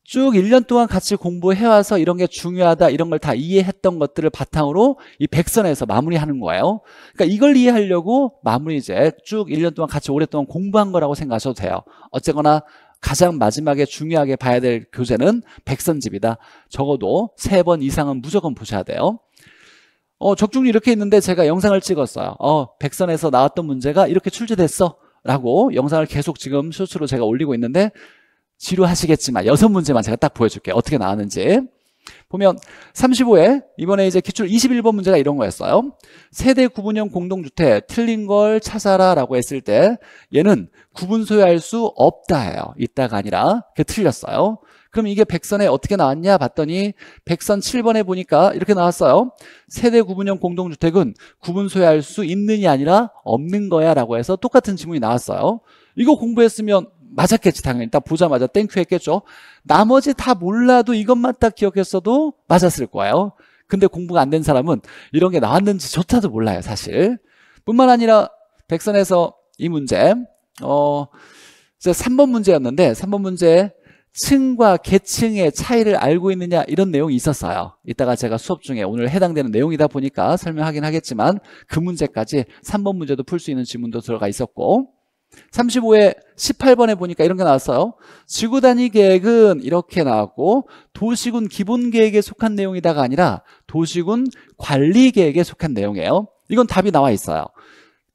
쭉 1년 동안 같이 공부해와서 이런 게 중요하다, 이런 걸 다 이해했던 것들을 바탕으로 이 백선에서 마무리하는 거예요. 그러니까 이걸 이해하려고 마무리 이제 쭉 1년 동안 같이 오랫동안 공부한 거라고 생각하셔도 돼요. 어쨌거나 가장 마지막에 중요하게 봐야 될 교재는 백선집이다. 적어도 3번 이상은 무조건 보셔야 돼요. 적중률 이렇게 있는데 제가 영상을 찍었어요. 백선에서 나왔던 문제가 이렇게 출제됐어 라고 영상을 계속 지금 쇼츠로 제가 올리고 있는데, 지루하시겠지만 6문제만 제가 딱 보여줄게요. 어떻게 나왔는지. 보면 35회 이번에 이제 기출 21번 문제가 이런 거였어요. 세대 구분형 공동주택 틀린 걸 찾아라 라고 했을 때 얘는 구분 소유할 수 없다예요. 있다가 아니라. 그게 틀렸어요. 그럼 이게 백선에 어떻게 나왔냐 봤더니 백선 7번에 보니까 이렇게 나왔어요. 세대 구분형 공동주택은 구분 소유할 수 있느냐 아니라 없는 거야 라고 해서 똑같은 지문이 나왔어요. 이거 공부했으면 맞았겠지. 당연히 딱 보자마자 땡큐 했겠죠. 나머지 다 몰라도 이것만 딱 기억했어도 맞았을 거예요. 근데 공부가 안 된 사람은 이런 게 나왔는지조차도 몰라요 사실. 뿐만 아니라 백선에서 이 문제 3번 문제였는데 3번 문제 층과 계층의 차이를 알고 있느냐 이런 내용이 있었어요. 이따가 제가 수업 중에 오늘 해당되는 내용이다 보니까 설명하긴 하겠지만 그 문제까지 3번 문제도 풀 수 있는 지문도 들어가 있었고, 35회 18번에 보니까 이런 게 나왔어요. 지구단위 계획은 이렇게 나왔고 도시군 기본계획에 속한 내용이다가 아니라 도시군 관리계획에 속한 내용이에요. 이건 답이 나와 있어요.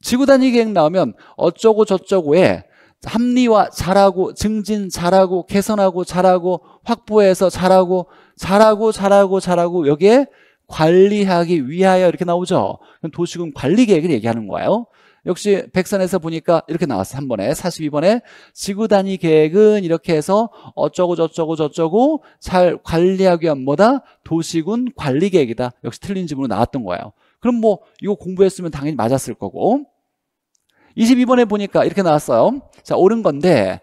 지구단위 계획 나오면 어쩌고 저쩌고에 합리화 잘하고, 증진 잘하고, 개선하고 잘하고, 확보해서 잘하고, 여기에 관리하기 위하여 이렇게 나오죠. 그럼 도시군 관리계획을 얘기하는 거예요. 역시 백선에서 보니까 이렇게 나왔어. 3번에 42번에 지구단위 계획은 이렇게 해서 어쩌고 저쩌고 잘 계획하기 위한 뭐다? 도시군 관리계획이다. 역시 틀린 지문으로 나왔던 거예요. 그럼 뭐 이거 공부했으면 당연히 맞았을 거고. 22번에 보니까 이렇게 나왔어요. 자, 옳은 건데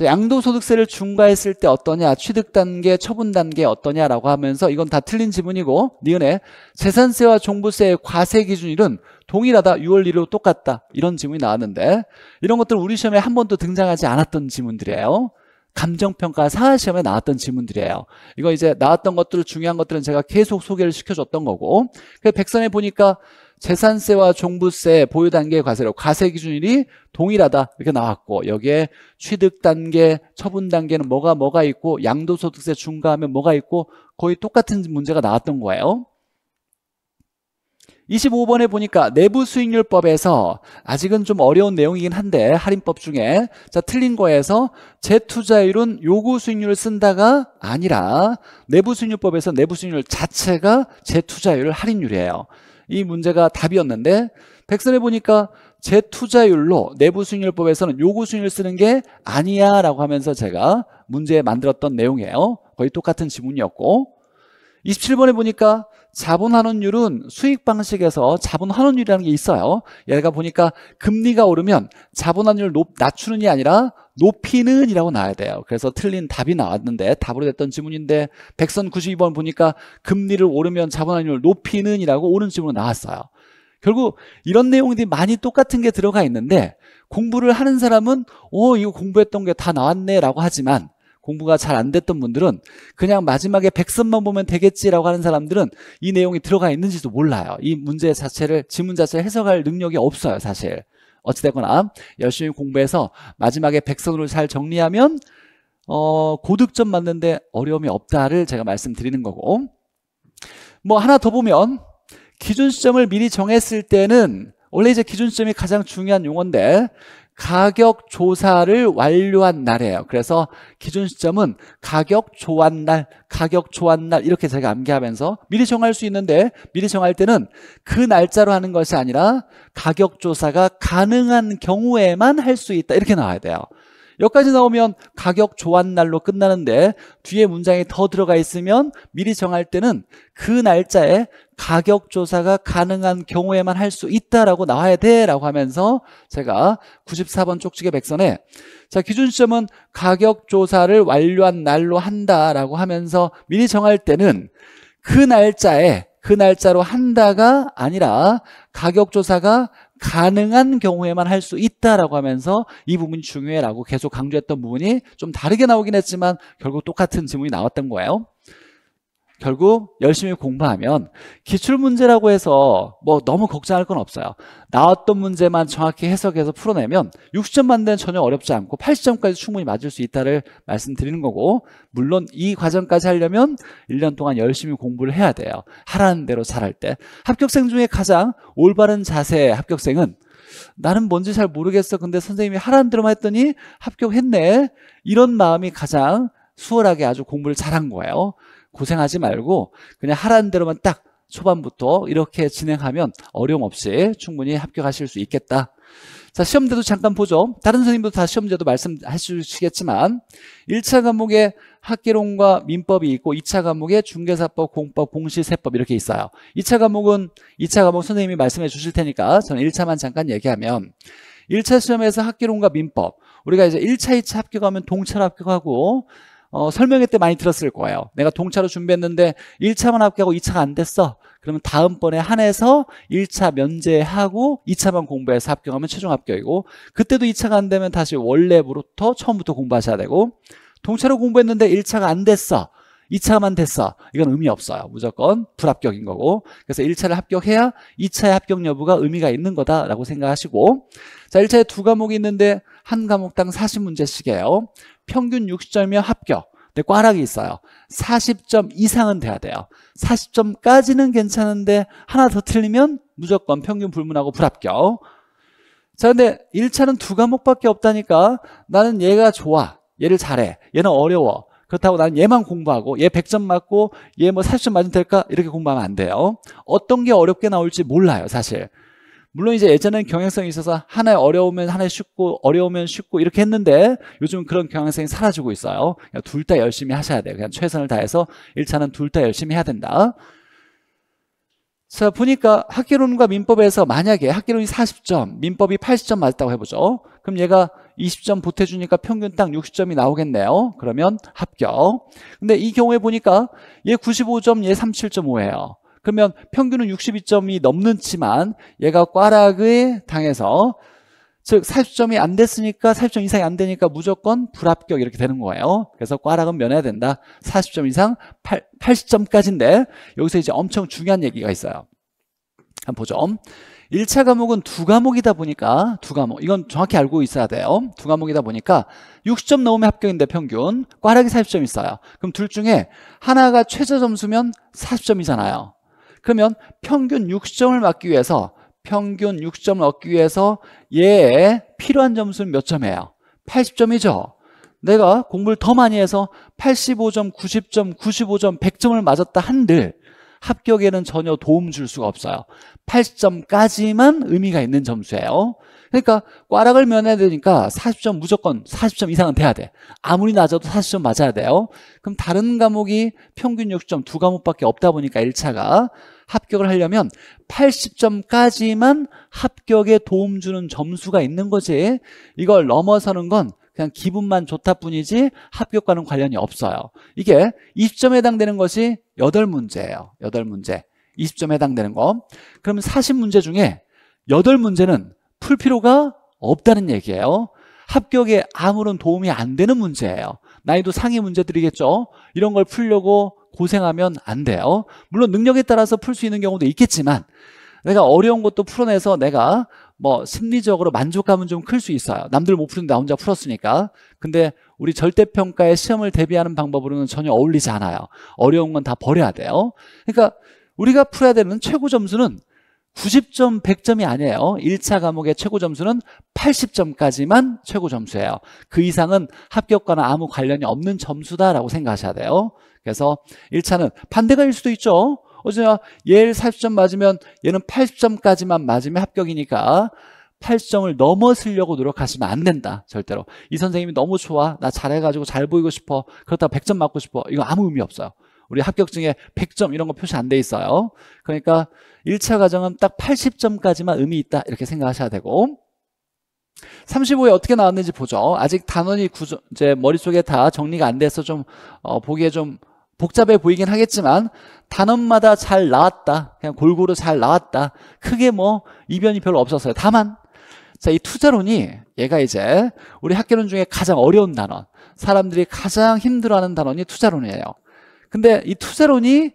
양도소득세를 중과했을 때 어떠냐, 취득단계, 처분단계 어떠냐라고 하면서 이건 다 틀린 지문이고, 니은에 재산세와 종부세의 과세 기준일은 동일하다, 6월 1일로 똑같다, 이런 지문이 나왔는데 이런 것들은 우리 시험에 한 번도 등장하지 않았던 지문들이에요. 감정평가 시험에 나왔던 지문들이에요. 이거 이제 나왔던 것들, 중요한 것들은 제가 계속 소개를 시켜줬던 거고, 그래서 백선에 보니까 재산세와 종부세 보유단계의 과세로 과세 기준일이 동일하다 이렇게 나왔고, 여기에 취득단계, 처분단계는 뭐가 있고, 양도소득세 중과하면 뭐가 있고, 거의 똑같은 문제가 나왔던 거예요. 25번에 보니까 내부수익률법에서 아직은 좀 어려운 내용이긴 한데, 할인법 중에 자, 틀린 거에서 재투자율은 요구수익률을 쓴다가 아니라 내부수익률법에서 내부수익률 자체가 재투자율 할인율이에요. 이 문제가 답이었는데, 백선에 보니까 재투자율로 내부수익률법에서는 요구수익률 쓰는 게 아니야 라고 하면서 제가 문제 만들었던 내용이에요. 거의 똑같은 지문이었고, 27번에 보니까 자본환원율은 수익 방식에서 자본환원율이라는 게 있어요. 얘가 보니까 금리가 오르면 자본환율을 낮추는이 아니라 높이는 이라고 나와야 돼요. 그래서 틀린 답이 나왔는데, 답으로 됐던 지문인데 백선 92번 보니까 금리를 오르면 자본환율을 높이는 이라고 옳은 지문으로 나왔어요. 결국 이런 내용들이 많이 똑같은 게 들어가 있는데, 공부를 하는 사람은 이거 공부했던 게 다 나왔네 라고 하지만, 공부가 잘 안 됐던 분들은 그냥 마지막에 백선만 보면 되겠지라고 하는 사람들은 이 내용이 들어가 있는지도 몰라요. 이 문제 자체를, 지문 자체를 해석할 능력이 없어요, 사실. 어찌됐거나 열심히 공부해서 마지막에 백선으로 잘 정리하면 고득점 맞는데 어려움이 없다를 제가 말씀드리는 거고, 뭐 하나 더 보면 기준 시점을 미리 정했을 때는, 원래 이제 기준 시점이 가장 중요한 용어인데 가격 조사를 완료한 날이에요. 그래서 기준 시점은 가격 조한 날 이렇게 제가 암기하면서 미리 정할 수 있는데, 미리 정할 때는 그 날짜로 하는 것이 아니라 가격 조사가 가능한 경우에만 할 수 있다 이렇게 나와야 돼요. 여기까지 나오면 가격 조한 날로 끝나는데, 뒤에 문장이 더 들어가 있으면 미리 정할 때는 그 날짜에 가격 조사가 가능한 경우에만 할 수 있다라고 나와야 돼 라고 하면서 제가 94번 쪽지게 백선에 자, 기준 시점은 가격 조사를 완료한 날로 한다라고 하면서 미리 정할 때는 그 날짜로 한다가 아니라 가격 조사가 가능한 경우에만 할 수 있다라고 하면서 이 부분이 중요해라고 계속 강조했던 부분이 좀 다르게 나오긴 했지만 결국 똑같은 지문이 나왔던 거예요. 결국 열심히 공부하면 기출문제라고 해서 뭐 너무 걱정할 건 없어요. 나왔던 문제만 정확히 해석해서 풀어내면 60점 만드는 전혀 어렵지 않고 80점까지 충분히 맞을 수 있다를 말씀드리는 거고, 물론 이 과정까지 하려면 1년 동안 열심히 공부를 해야 돼요. 하라는 대로 잘할 때. 합격생 중에 가장 올바른 자세의 합격생은 나는 뭔지 잘 모르겠어, 근데 선생님이 하라는 대로만 했더니 합격했네, 이런 마음이 가장 수월하게 아주 공부를 잘한 거예요. 고생하지 말고 그냥 하라는 대로만 딱 초반부터 이렇게 진행하면 어려움 없이 충분히 합격하실 수 있겠다. 자, 시험제도 잠깐 보죠. 다른 선생님도 다 시험제도 말씀해 주시겠지만 1차 과목에 학개론과 민법이 있고 2차 과목에 중개사법, 공법, 공시세법 이렇게 있어요. 2차 과목 선생님이 말씀해 주실 테니까 저는 1차만 잠깐 얘기하면, 1차 시험에서 학개론과 민법, 우리가 이제 1차, 2차 합격하면 동차로 합격하고 설명회 때 많이 들었을 거예요. 내가 동차로 준비했는데 1차만 합격하고 2차가 안 됐어. 그러면 다음번에 한해서 1차 면제하고 2차만 공부해서 합격하면 최종 합격이고, 그때도 2차가 안 되면 다시 원래부터 처음부터 공부하셔야 되고, 동차로 공부했는데 1차가 안 됐어, 2차만 됐어, 이건 의미 없어요. 무조건 불합격인 거고, 그래서 1차를 합격해야 2차의 합격 여부가 의미가 있는 거다라고 생각하시고, 자, 1차에 두 과목이 있는데 한 과목당 40문제씩이에요. 평균 60점이면 합격. 근데 꽈락이 있어요. 40점 이상은 돼야 돼요. 40점까지는 괜찮은데 하나 더 틀리면 무조건 평균 불문하고 불합격. 자, 근데 1차는 두 과목밖에 없다니까 나는 얘가 좋아. 얘를 잘해. 얘는 어려워. 그렇다고 나는 얘만 공부하고 얘 100점 맞고 얘 뭐 40점 맞으면 될까? 이렇게 공부하면 안 돼요. 어떤 게 어렵게 나올지 몰라요, 사실. 물론 이제 예전에는 경향성이 있어서 하나에 어려우면 하나에 쉽고 어려우면 쉽고 이렇게 했는데 요즘 그런 경향성이 사라지고 있어요. 둘 다 열심히 하셔야 돼요. 그냥 최선을 다해서 1차는 둘 다 열심히 해야 된다. 자, 보니까 학개론과 민법에서 만약에 학개론이 40점, 민법이 80점 맞았다고 해보죠. 그럼 얘가 20점 보태주니까 평균 딱 60점이 나오겠네요. 그러면 합격. 근데 이 경우에 보니까 얘 95점, 얘 37.5예요. 그러면 평균은 62점이 넘는지만 얘가 꽈락을 당해서 즉 40점이 안 됐으니까 40점 이상이 안 되니까 무조건 불합격 이렇게 되는 거예요. 그래서 꽈락은 면해야 된다. 40점 이상 80점까지인데 여기서 이제 엄청 중요한 얘기가 있어요. 한번 보죠. 1차 과목은 두 과목이다 보니까 두 과목 이건 정확히 알고 있어야 돼요. 두 과목이다 보니까 60점 넘으면 합격인데 평균 꽈락이 40점 있어요. 그럼 둘 중에 하나가 최저 점수면 40점이잖아요. 그러면 평균 60점을 맞기 위해서 평균 60점을 얻기 위해서 얘의 필요한 점수는 몇 점이에요? 80점이죠. 내가 공부를 더 많이 해서 85점, 90점, 95점, 100점을 맞았다 한들 합격에는 전혀 도움 줄 수가 없어요. 80점까지만 의미가 있는 점수예요. 그러니까 꽈락을 면해야 되니까 40점 무조건 40점 이상은 돼야 돼. 아무리 낮아도 40점 맞아야 돼요. 그럼 다른 과목이 평균 60점 두 과목밖에 없다 보니까 1차가 합격을 하려면 80점까지만 합격에 도움 주는 점수가 있는 거지 이걸 넘어서는 건 그냥 기분만 좋다 뿐이지 합격과는 관련이 없어요. 이게 20점에 해당되는 것이 8문제예요. 8문제. 20점에 해당되는 거. 그러면 40문제 중에 8문제는 풀 필요가 없다는 얘기예요. 합격에 아무런 도움이 안 되는 문제예요. 난이도 상위 문제들이겠죠. 이런 걸 풀려고 고생하면 안 돼요. 물론 능력에 따라서 풀 수 있는 경우도 있겠지만 내가 어려운 것도 풀어내서 내가 뭐 심리적으로 만족감은 좀 클 수 있어요. 남들 못 푸는데 나 혼자 풀었으니까. 근데 우리 절대평가에 시험을 대비하는 방법으로는 전혀 어울리지 않아요. 어려운 건 다 버려야 돼요. 그러니까 우리가 풀어야 되는 최고 점수는 90점, 100점이 아니에요. 1차 과목의 최고 점수는 80점까지만 최고 점수예요. 그 이상은 합격과는 아무 관련이 없는 점수다라고 생각하셔야 돼요. 그래서 1차는 반대가 일 수도 있죠. 어제야 얘를 40점 맞으면 얘는 80점까지만 맞으면 합격이니까 80점을 넘어서려고 노력하시면 안 된다. 절대로. 이 선생님이 너무 좋아. 나 잘해가지고 잘 보이고 싶어. 그렇다고 100점 맞고 싶어. 이거 아무 의미 없어요. 우리 합격증에 100점 이런 거 표시 안 돼 있어요. 그러니까 1차 과정은 딱 80점까지만 의미 있다. 이렇게 생각하셔야 되고 35에 어떻게 나왔는지 보죠. 아직 단원이 이제 머릿속에 다 정리가 안 돼서 좀 보기에 좀 복잡해 보이긴 하겠지만 단원마다 잘 나왔다. 그냥 골고루 잘 나왔다. 크게 뭐 이변이 별로 없었어요. 다만 자, 이 투자론이 얘가 이제 우리 학개론 중에 가장 어려운 단원, 사람들이 가장 힘들어하는 단원이 투자론이에요. 근데 이 투자론이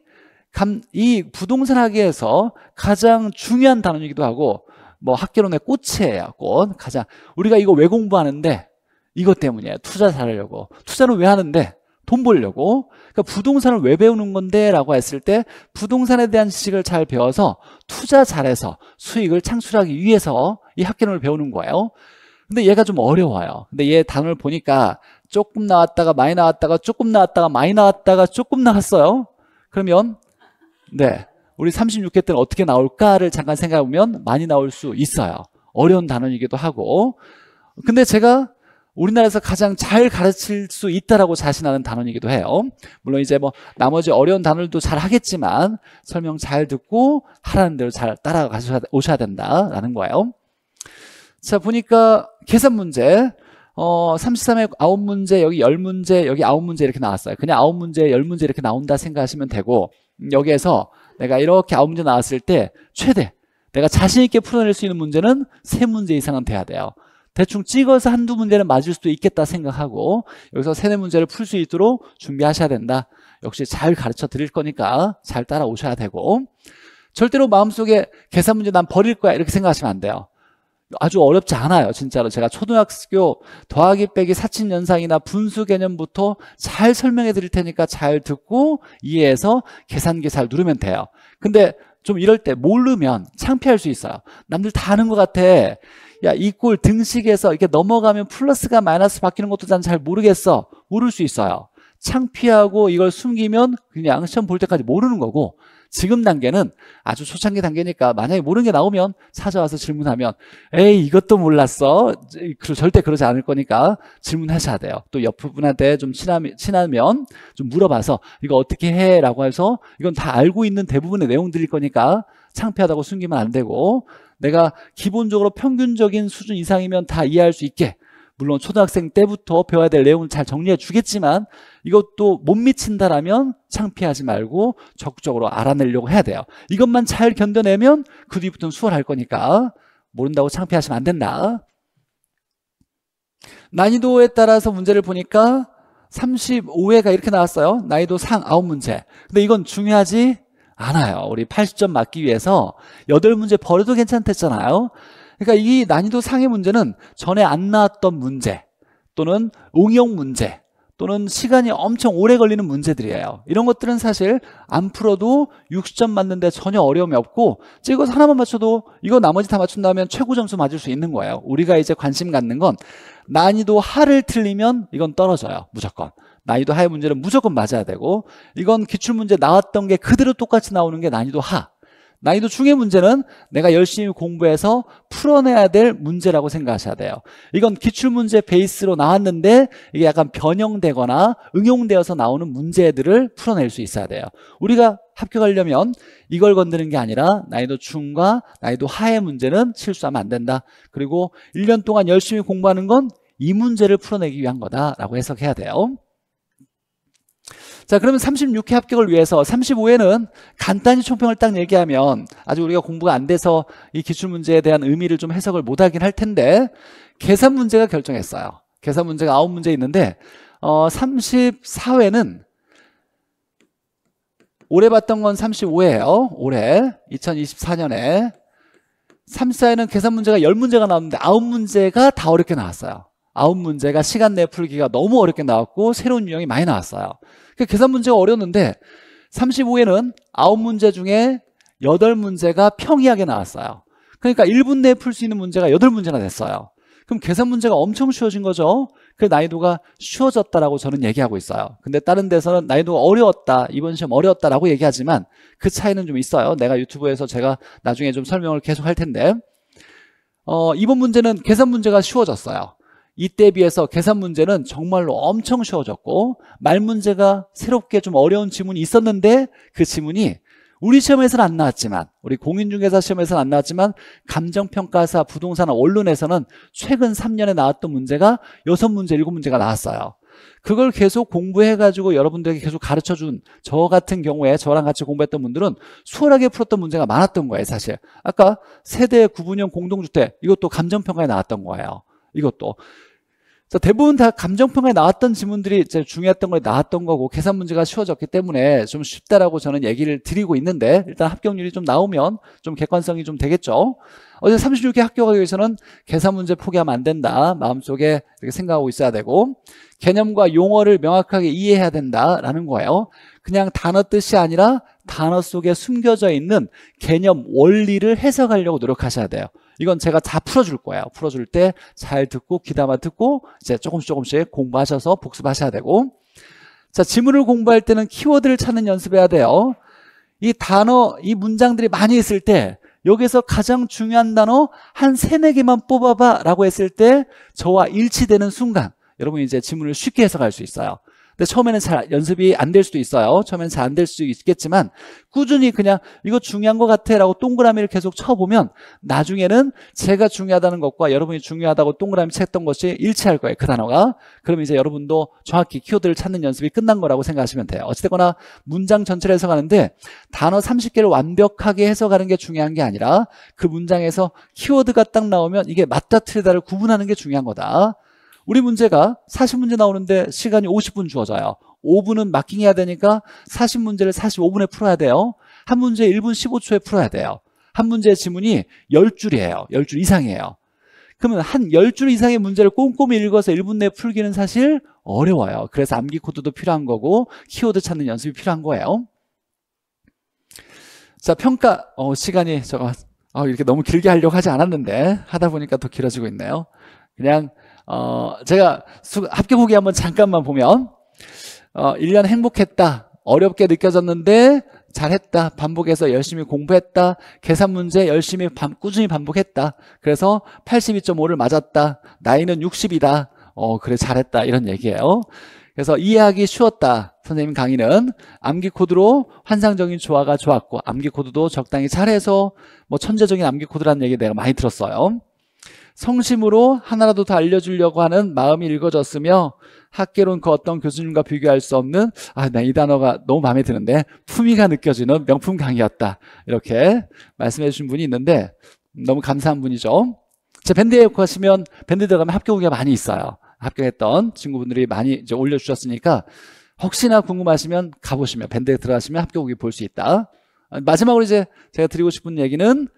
이 부동산 학에서 가장 중요한 단원이기도 하고 뭐 학개론의 꽃이에요. 꽃. 가장 우리가 이거 왜 공부하는데 이것 때문이에요. 투자 잘하려고. 투자는 왜 하는데? 돈 벌려고. 그러니까 부동산을 왜 배우는 건데? 라고 했을 때 부동산에 대한 지식을 잘 배워서 투자 잘해서 수익을 창출하기 위해서 이 학개론을 배우는 거예요. 근데 얘가 좀 어려워요. 근데 얘 단원을 보니까 조금 나왔다가 많이 나왔다가 조금 나왔다가 많이 나왔다가 조금 나왔어요. 그러면 네, 우리 36회 때는 어떻게 나올까를 잠깐 생각해보면 많이 나올 수 있어요. 어려운 단원이기도 하고. 근데 제가 우리나라에서 가장 잘 가르칠 수 있다라고 자신하는 단원이기도 해요. 물론 이제 뭐 나머지 어려운 단원들도 잘 하겠지만 설명 잘 듣고 하라는 대로 잘 따라오셔야 된다라는 거예요. 자, 보니까 계산 문제 33에 9문제, 여기 10문제, 여기 9문제 이렇게 나왔어요. 그냥 9문제, 10문제 이렇게 나온다 생각하시면 되고 여기에서 내가 이렇게 9문제 나왔을 때 최대 내가 자신 있게 풀어낼 수 있는 문제는 3문제 이상은 돼야 돼요. 대충 찍어서 한두 문제는 맞을 수도 있겠다 생각하고 여기서 3, 4문제를 풀 수 있도록 준비하셔야 된다. 역시 잘 가르쳐 드릴 거니까 잘 따라오셔야 되고 절대로 마음속에 계산 문제 난 버릴 거야 이렇게 생각하시면 안 돼요. 아주 어렵지 않아요. 진짜로 제가 초등학교 더하기 빼기 사칙연상이나 분수 개념부터 잘 설명해 드릴 테니까 잘 듣고 이해해서 계산기 잘 누르면 돼요. 근데 좀 이럴 때 모르면 창피할 수 있어요. 남들 다 아는 것 같아. 야, 이 꼴 등식에서 이렇게 넘어가면 플러스가 마이너스 바뀌는 것도 난 잘 모르겠어. 모를 수 있어요. 창피하고 이걸 숨기면 그냥 시험 볼 때까지 모르는 거고, 지금 단계는 아주 초창기 단계니까 만약에 모르는 게 나오면 찾아와서 질문하면 에이 이것도 몰랐어. 절대 그러지 않을 거니까 질문하셔야 돼요. 또 옆 분한테 좀 친하면 좀 물어봐서 이거 어떻게 해? 라고 해서 이건 다 알고 있는 대부분의 내용들일 거니까 창피하다고 숨기면 안 되고, 내가 기본적으로 평균적인 수준 이상이면 다 이해할 수 있게, 물론 초등학생 때부터 배워야 될 내용을 잘 정리해 주겠지만 이것도 못 미친다라면 창피하지 말고 적극적으로 알아내려고 해야 돼요. 이것만 잘 견뎌내면 그 뒤부터는 수월할 거니까 모른다고 창피하시면 안 된다. 난이도에 따라서 문제를 보니까 35회가 이렇게 나왔어요. 난이도 상 9문제. 근데 이건 중요하지 않아요. 우리 80점 맞기 위해서 8문제 버려도 괜찮댔잖아요. 그러니까 이 난이도 상의 문제는 전에 안 나왔던 문제 또는 응용 문제 또는 시간이 엄청 오래 걸리는 문제들이에요. 이런 것들은 사실 안 풀어도 60점 맞는데 전혀 어려움이 없고, 이거 하나만 맞춰도 이거 나머지 다 맞춘다면 최고 점수 맞을 수 있는 거예요. 우리가 이제 관심 갖는 건 난이도 하를 틀리면 이건 떨어져요. 무조건. 난이도 하의 문제는 무조건 맞아야 되고, 이건 기출문제 나왔던 게 그대로 똑같이 나오는 게 난이도 하. 난이도 중의 문제는 내가 열심히 공부해서 풀어내야 될 문제라고 생각하셔야 돼요. 이건 기출문제 베이스로 나왔는데 이게 약간 변형되거나 응용되어서 나오는 문제들을 풀어낼 수 있어야 돼요. 우리가 합격하려면 이걸 건드는 게 아니라 난이도 중과 난이도 하의 문제는 실수하면 안 된다. 그리고 1년 동안 열심히 공부하는 건 이 문제를 풀어내기 위한 거다라고 해석해야 돼요. 자, 그러면 36회 합격을 위해서 35회는 간단히 총평을 딱 얘기하면 아직 우리가 공부가 안 돼서 이 기출문제에 대한 의미를 좀 해석을 못하긴 할 텐데, 계산 문제가 결정했어요. 계산 문제가 9문제 있는데 34회는 올해 봤던 건 35회예요. 올해 2024년에 34회는 계산 문제가 10문제가 나왔는데 9문제가 다 어렵게 나왔어요. 9문제가 시간 내에 풀기가 너무 어렵게 나왔고 새로운 유형이 많이 나왔어요. 계산 문제가 어려웠는데 35회는 9문제 중에 8문제가 평이하게 나왔어요. 그러니까 1분 내에 풀 수 있는 문제가 8문제나 됐어요. 그럼 계산 문제가 엄청 쉬워진 거죠. 그 난이도가 쉬워졌다라고 저는 얘기하고 있어요. 근데 다른 데서는 난이도가 어려웠다, 이번 시험 어려웠다라고 얘기하지만 그 차이는 좀 있어요. 내가 유튜브에서 제가 나중에 좀 설명을 계속 할 텐데, 이번 문제는 계산 문제가 쉬워졌어요. 이때 비해서 계산 문제는 정말로 엄청 쉬워졌고, 말 문제가 새롭게 좀 어려운 지문이 있었는데 그 지문이 우리 시험에서는 안 나왔지만, 우리 공인중개사 시험에서는 안 나왔지만 감정평가사, 부동산, 원론에서는 최근 3년에 나왔던 문제가 6문제, 7문제가 나왔어요. 그걸 계속 공부해가지고 여러분들에게 계속 가르쳐준 저 같은 경우에 저랑 같이 공부했던 분들은 수월하게 풀었던 문제가 많았던 거예요. 사실 아까 세대 구분형 공동주택, 이것도 감정평가에 나왔던 거예요. 이것도 대부분 다 감정평가에 나왔던 지문들이 이제 중요했던 거에 나왔던 거고, 계산 문제가 쉬워졌기 때문에 좀 쉽다라고 저는 얘기를 드리고 있는데, 일단 합격률이 좀 나오면 좀 객관성이 좀 되겠죠. 어제 36회 합격하기 위해서는 계산 문제 포기하면 안 된다, 마음속에 이렇게 생각하고 있어야 되고, 개념과 용어를 명확하게 이해해야 된다라는 거예요. 그냥 단어 뜻이 아니라 단어 속에 숨겨져 있는 개념, 원리를 해석하려고 노력하셔야 돼요. 이건 제가 다 풀어줄 거예요. 풀어줄 때 잘 듣고 귀담아 듣고 이제 조금씩 공부하셔서 복습하셔야 되고, 자, 지문을 공부할 때는 키워드를 찾는 연습해야 돼요. 이 단어, 이 문장들이 많이 있을 때 여기서 가장 중요한 단어 한 3, 4개만 뽑아봐 라고 했을 때 저와 일치되는 순간 여러분이 이제 지문을 쉽게 해석할 수 있어요. 근데 처음에는 잘 연습이 안 될 수도 있어요. 처음에는 잘 안 될 수도 있겠지만 꾸준히 그냥 이거 중요한 것 같아 라고 동그라미를 계속 쳐보면 나중에는 제가 중요하다는 것과 여러분이 중요하다고 동그라미 쳤던 것이 일치할 거예요. 그 단어가. 그럼 이제 여러분도 정확히 키워드를 찾는 연습이 끝난 거라고 생각하시면 돼요. 어찌됐거나 문장 전체를 해석하는데 단어 30개를 완벽하게 해석하는 게 중요한 게 아니라 그 문장에서 키워드가 딱 나오면 이게 맞다 틀리다를 구분하는 게 중요한 거다. 우리 문제가 40문제 나오는데 시간이 50분 주어져요. 5분은 마킹해야 되니까 40문제를 45분에 풀어야 돼요. 한 문제 1분 15초에 풀어야 돼요. 한 문제의 지문이 10줄이에요. 10줄 이상이에요. 그러면 한 10줄 이상의 문제를 꼼꼼히 읽어서 1분 내에 풀기는 사실 어려워요. 그래서 암기 코드도 필요한 거고 키워드 찾는 연습이 필요한 거예요. 자, 평가 시간이 제가 이렇게 너무 길게 하려고 하지 않았는데 하다 보니까 더 길어지고 있네요. 그냥 제가 합격 후기 한번 잠깐만 보면 1년 행복했다. 어렵게 느껴졌는데 잘했다. 반복해서 열심히 공부했다. 계산 문제 열심히 꾸준히 반복했다. 그래서 82.5를 맞았다. 나이는 60이다. 그래 잘했다. 이런 얘기예요. 그래서 이해하기 쉬웠다. 선생님 강의는 암기 코드로 환상적인 조화가 좋았고 암기 코드도 적당히 잘해서 뭐 천재적인 암기 코드라는 얘기 내가 많이 들었어요. 성심으로 하나라도 더 알려주려고 하는 마음이 읽어졌으며 학계론 그 어떤 교수님과 비교할 수 없는 나 이 단어가 너무 마음에 드는데 품위가 느껴지는 명품 강의였다. 이렇게 말씀해 주신 분이 있는데 너무 감사한 분이죠. 제 밴드에 가시면 밴드 들어가면 합격 후기가 많이 있어요. 합격했던 친구분들이 많이 이제 올려주셨으니까 혹시나 궁금하시면 가보시면 밴드에 들어가시면 합격 후기 볼 수 있다. 마지막으로 이제 제가 드리고 싶은 얘기는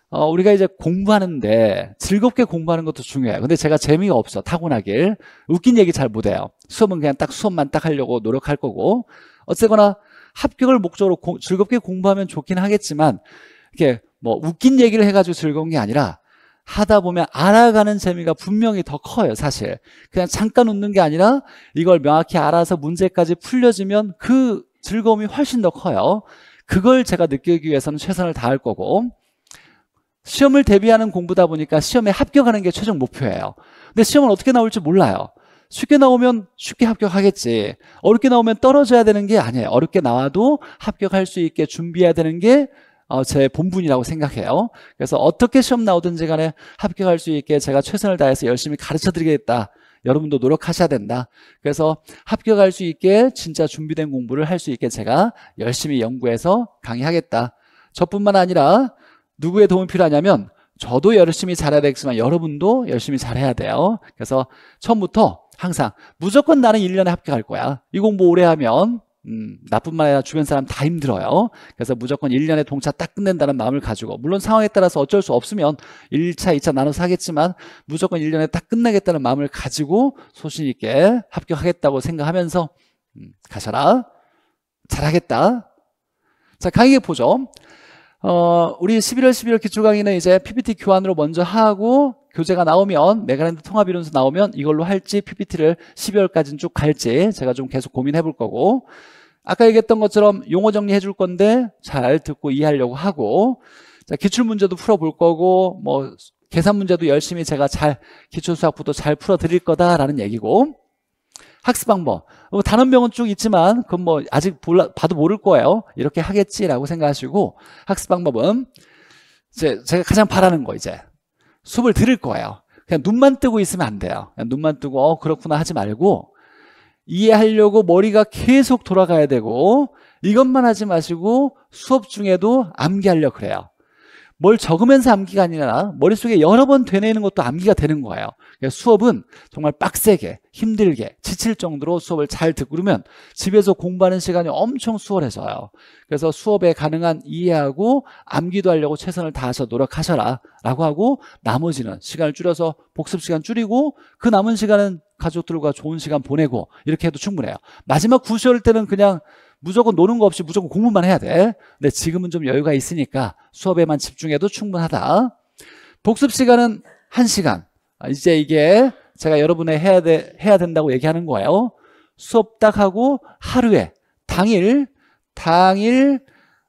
우리가 이제 공부하는데 즐겁게 공부하는 것도 중요해요. 근데 제가 재미가 없어 타고나길 웃긴 얘기 잘 못해요. 수업은 그냥 딱 수업만 딱 하려고 노력할 거고 어쨌거나 합격을 목적으로 즐겁게 공부하면 좋긴 하겠지만 이렇게 뭐 웃긴 얘기를 해가지고 즐거운 게 아니라 하다 보면 알아가는 재미가 분명히 더 커요. 사실 그냥 잠깐 웃는 게 아니라 이걸 명확히 알아서 문제까지 풀려지면 그 즐거움이 훨씬 더 커요. 그걸 제가 느끼기 위해서는 최선을 다할 거고 시험을 대비하는 공부다 보니까 시험에 합격하는 게 최종 목표예요. 근데 시험은 어떻게 나올지 몰라요. 쉽게 나오면 쉽게 합격하겠지. 어렵게 나오면 떨어져야 되는 게 아니에요. 어렵게 나와도 합격할 수 있게 준비해야 되는 게 제 본분이라고 생각해요. 그래서 어떻게 시험 나오든지 간에 합격할 수 있게 제가 최선을 다해서 열심히 가르쳐 드리겠다. 여러분도 노력하셔야 된다. 그래서 합격할 수 있게 진짜 준비된 공부를 할 수 있게 제가 열심히 연구해서 강의하겠다. 저뿐만 아니라 누구의 도움이 필요하냐면 저도 열심히 잘해야 되겠지만 여러분도 열심히 잘해야 돼요. 그래서 처음부터 항상 무조건 나는 1년에 합격할 거야. 이 공부 오래 하면 나뿐만 아니라 주변 사람 다 힘들어요. 그래서 무조건 1년에 동차 딱 끝낸다는 마음을 가지고 물론 상황에 따라서 어쩔 수 없으면 1차, 2차 나눠서 하겠지만 무조건 1년에 딱 끝내겠다는 마음을 가지고 소신 있게 합격하겠다고 생각하면서 가셔라. 잘하겠다. 자, 강의 보죠. 우리 11월 12월 기출 강의는 이제 PPT 교환으로 먼저 하고 교재가 나오면 메가랜드 통합이론서 나오면 이걸로 할지 PPT를 12월까지는 쭉 갈지 제가 좀 계속 고민해 볼 거고 아까 얘기했던 것처럼 용어 정리해 줄 건데 잘 듣고 이해하려고 하고 자, 기출 문제도 풀어 볼 거고 뭐 계산 문제도 열심히 제가 잘 기출 수학부도 잘 풀어 드릴 거다라는 얘기고 학습 방법 단원명은 쭉 있지만 그건 뭐 아직 봐도 모를 거예요. 이렇게 하겠지라고 생각하시고 학습 방법은 이제 제가 가장 바라는 거 이제 수업을 들을 거예요. 그냥 눈만 뜨고 있으면 안 돼요. 그냥 눈만 뜨고 그렇구나 하지 말고 이해하려고 머리가 계속 돌아가야 되고 이것만 하지 마시고 수업 중에도 암기하려고 그래요. 뭘 적으면서 암기가 아니라 머릿속에 여러 번 되뇌이는 것도 암기가 되는 거예요. 수업은 정말 빡세게 힘들게 지칠 정도로 수업을 잘 듣고 그러면 집에서 공부하는 시간이 엄청 수월해져요. 그래서 수업에 가능한 이해하고 암기도 하려고 최선을 다해서 노력하셔라 라고 하고 나머지는 시간을 줄여서 복습 시간 줄이고 그 남은 시간은 가족들과 좋은 시간 보내고 이렇게 해도 충분해요. 마지막 9시월 때는 그냥 무조건 노는 거 없이 무조건 공부만 해야 돼. 근데 지금은 좀 여유가 있으니까 수업에만 집중해도 충분하다. 복습 시간은 1시간. 이제 이게 제가 여러분의 해야 된다고 얘기하는 거예요. 수업 딱 하고 하루에 당일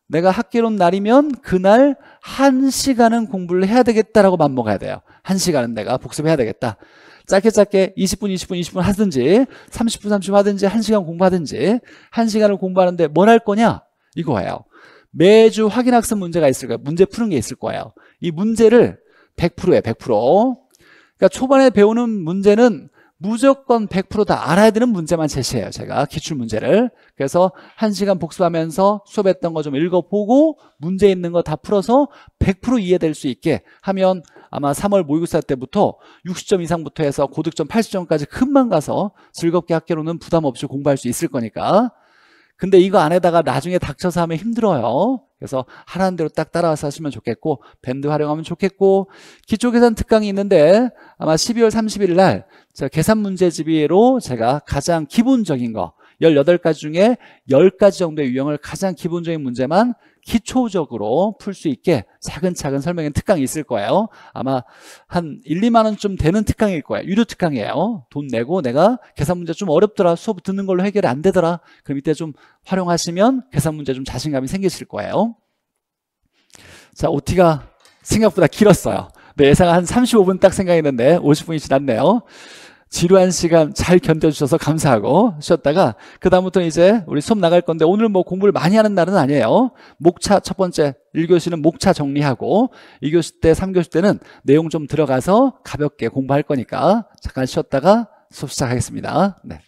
내가 학기론 날이면 그날 1시간은 공부를 해야 되겠다라고 맘먹어야 돼요. 1시간은 내가 복습해야 되겠다. 짧게 20분 하든지 30분 하든지 1시간 공부하든지 1시간을 공부하는데 뭘 할 거냐? 이거예요. 매주 확인학습 문제가 있을 거예요. 문제 푸는 게 있을 거예요. 이 문제를 100%예요. 100%. 그러니까 초반에 배우는 문제는 무조건 100% 알아야 되는 문제만 제시해요. 제가 기출 문제를. 그래서 1시간 복습하면서 수업했던 거 좀 읽어보고 문제 있는 거 다 풀어서 100% 이해될 수 있게 하면 아마 3월 모의고사 때부터 60점 이상부터 해서 고득점 80점까지 금방 가서 즐겁게 학교로는 부담 없이 공부할 수 있을 거니까. 근데 이거 안에다가 나중에 닥쳐서 하면 힘들어요. 그래서 하라는 대로 딱 따라와서 하시면 좋겠고, 밴드 활용하면 좋겠고, 기초계산 특강이 있는데 아마 12월 30일 날 계산 문제집으로 제가 가장 기본적인 거 18가지 중에 10가지 정도의 유형을 가장 기본적인 문제만 기초적으로 풀 수 있게 차근차근 설명한 특강이 있을 거예요. 아마 한 1, 2만 원쯤 되는 특강일 거예요. 유료 특강이에요. 돈 내고 내가 계산 문제 좀 어렵더라, 수업 듣는 걸로 해결이 안 되더라, 그럼 이때 좀 활용하시면 계산 문제 좀 자신감이 생기실 거예요. 자, OT가 생각보다 길었어요. 네, 예상 한 35분 딱 생각했는데 50분이 지났네요. 지루한 시간 잘 견뎌주셔서 감사하고 쉬었다가 그 다음부터 이제 우리 수업 나갈 건데, 오늘 뭐 공부를 많이 하는 날은 아니에요. 목차 첫 번째 1교시는 목차 정리하고 2교시 때 3교시 때는 내용 좀 들어가서 가볍게 공부할 거니까 잠깐 쉬었다가 수업 시작하겠습니다. 네.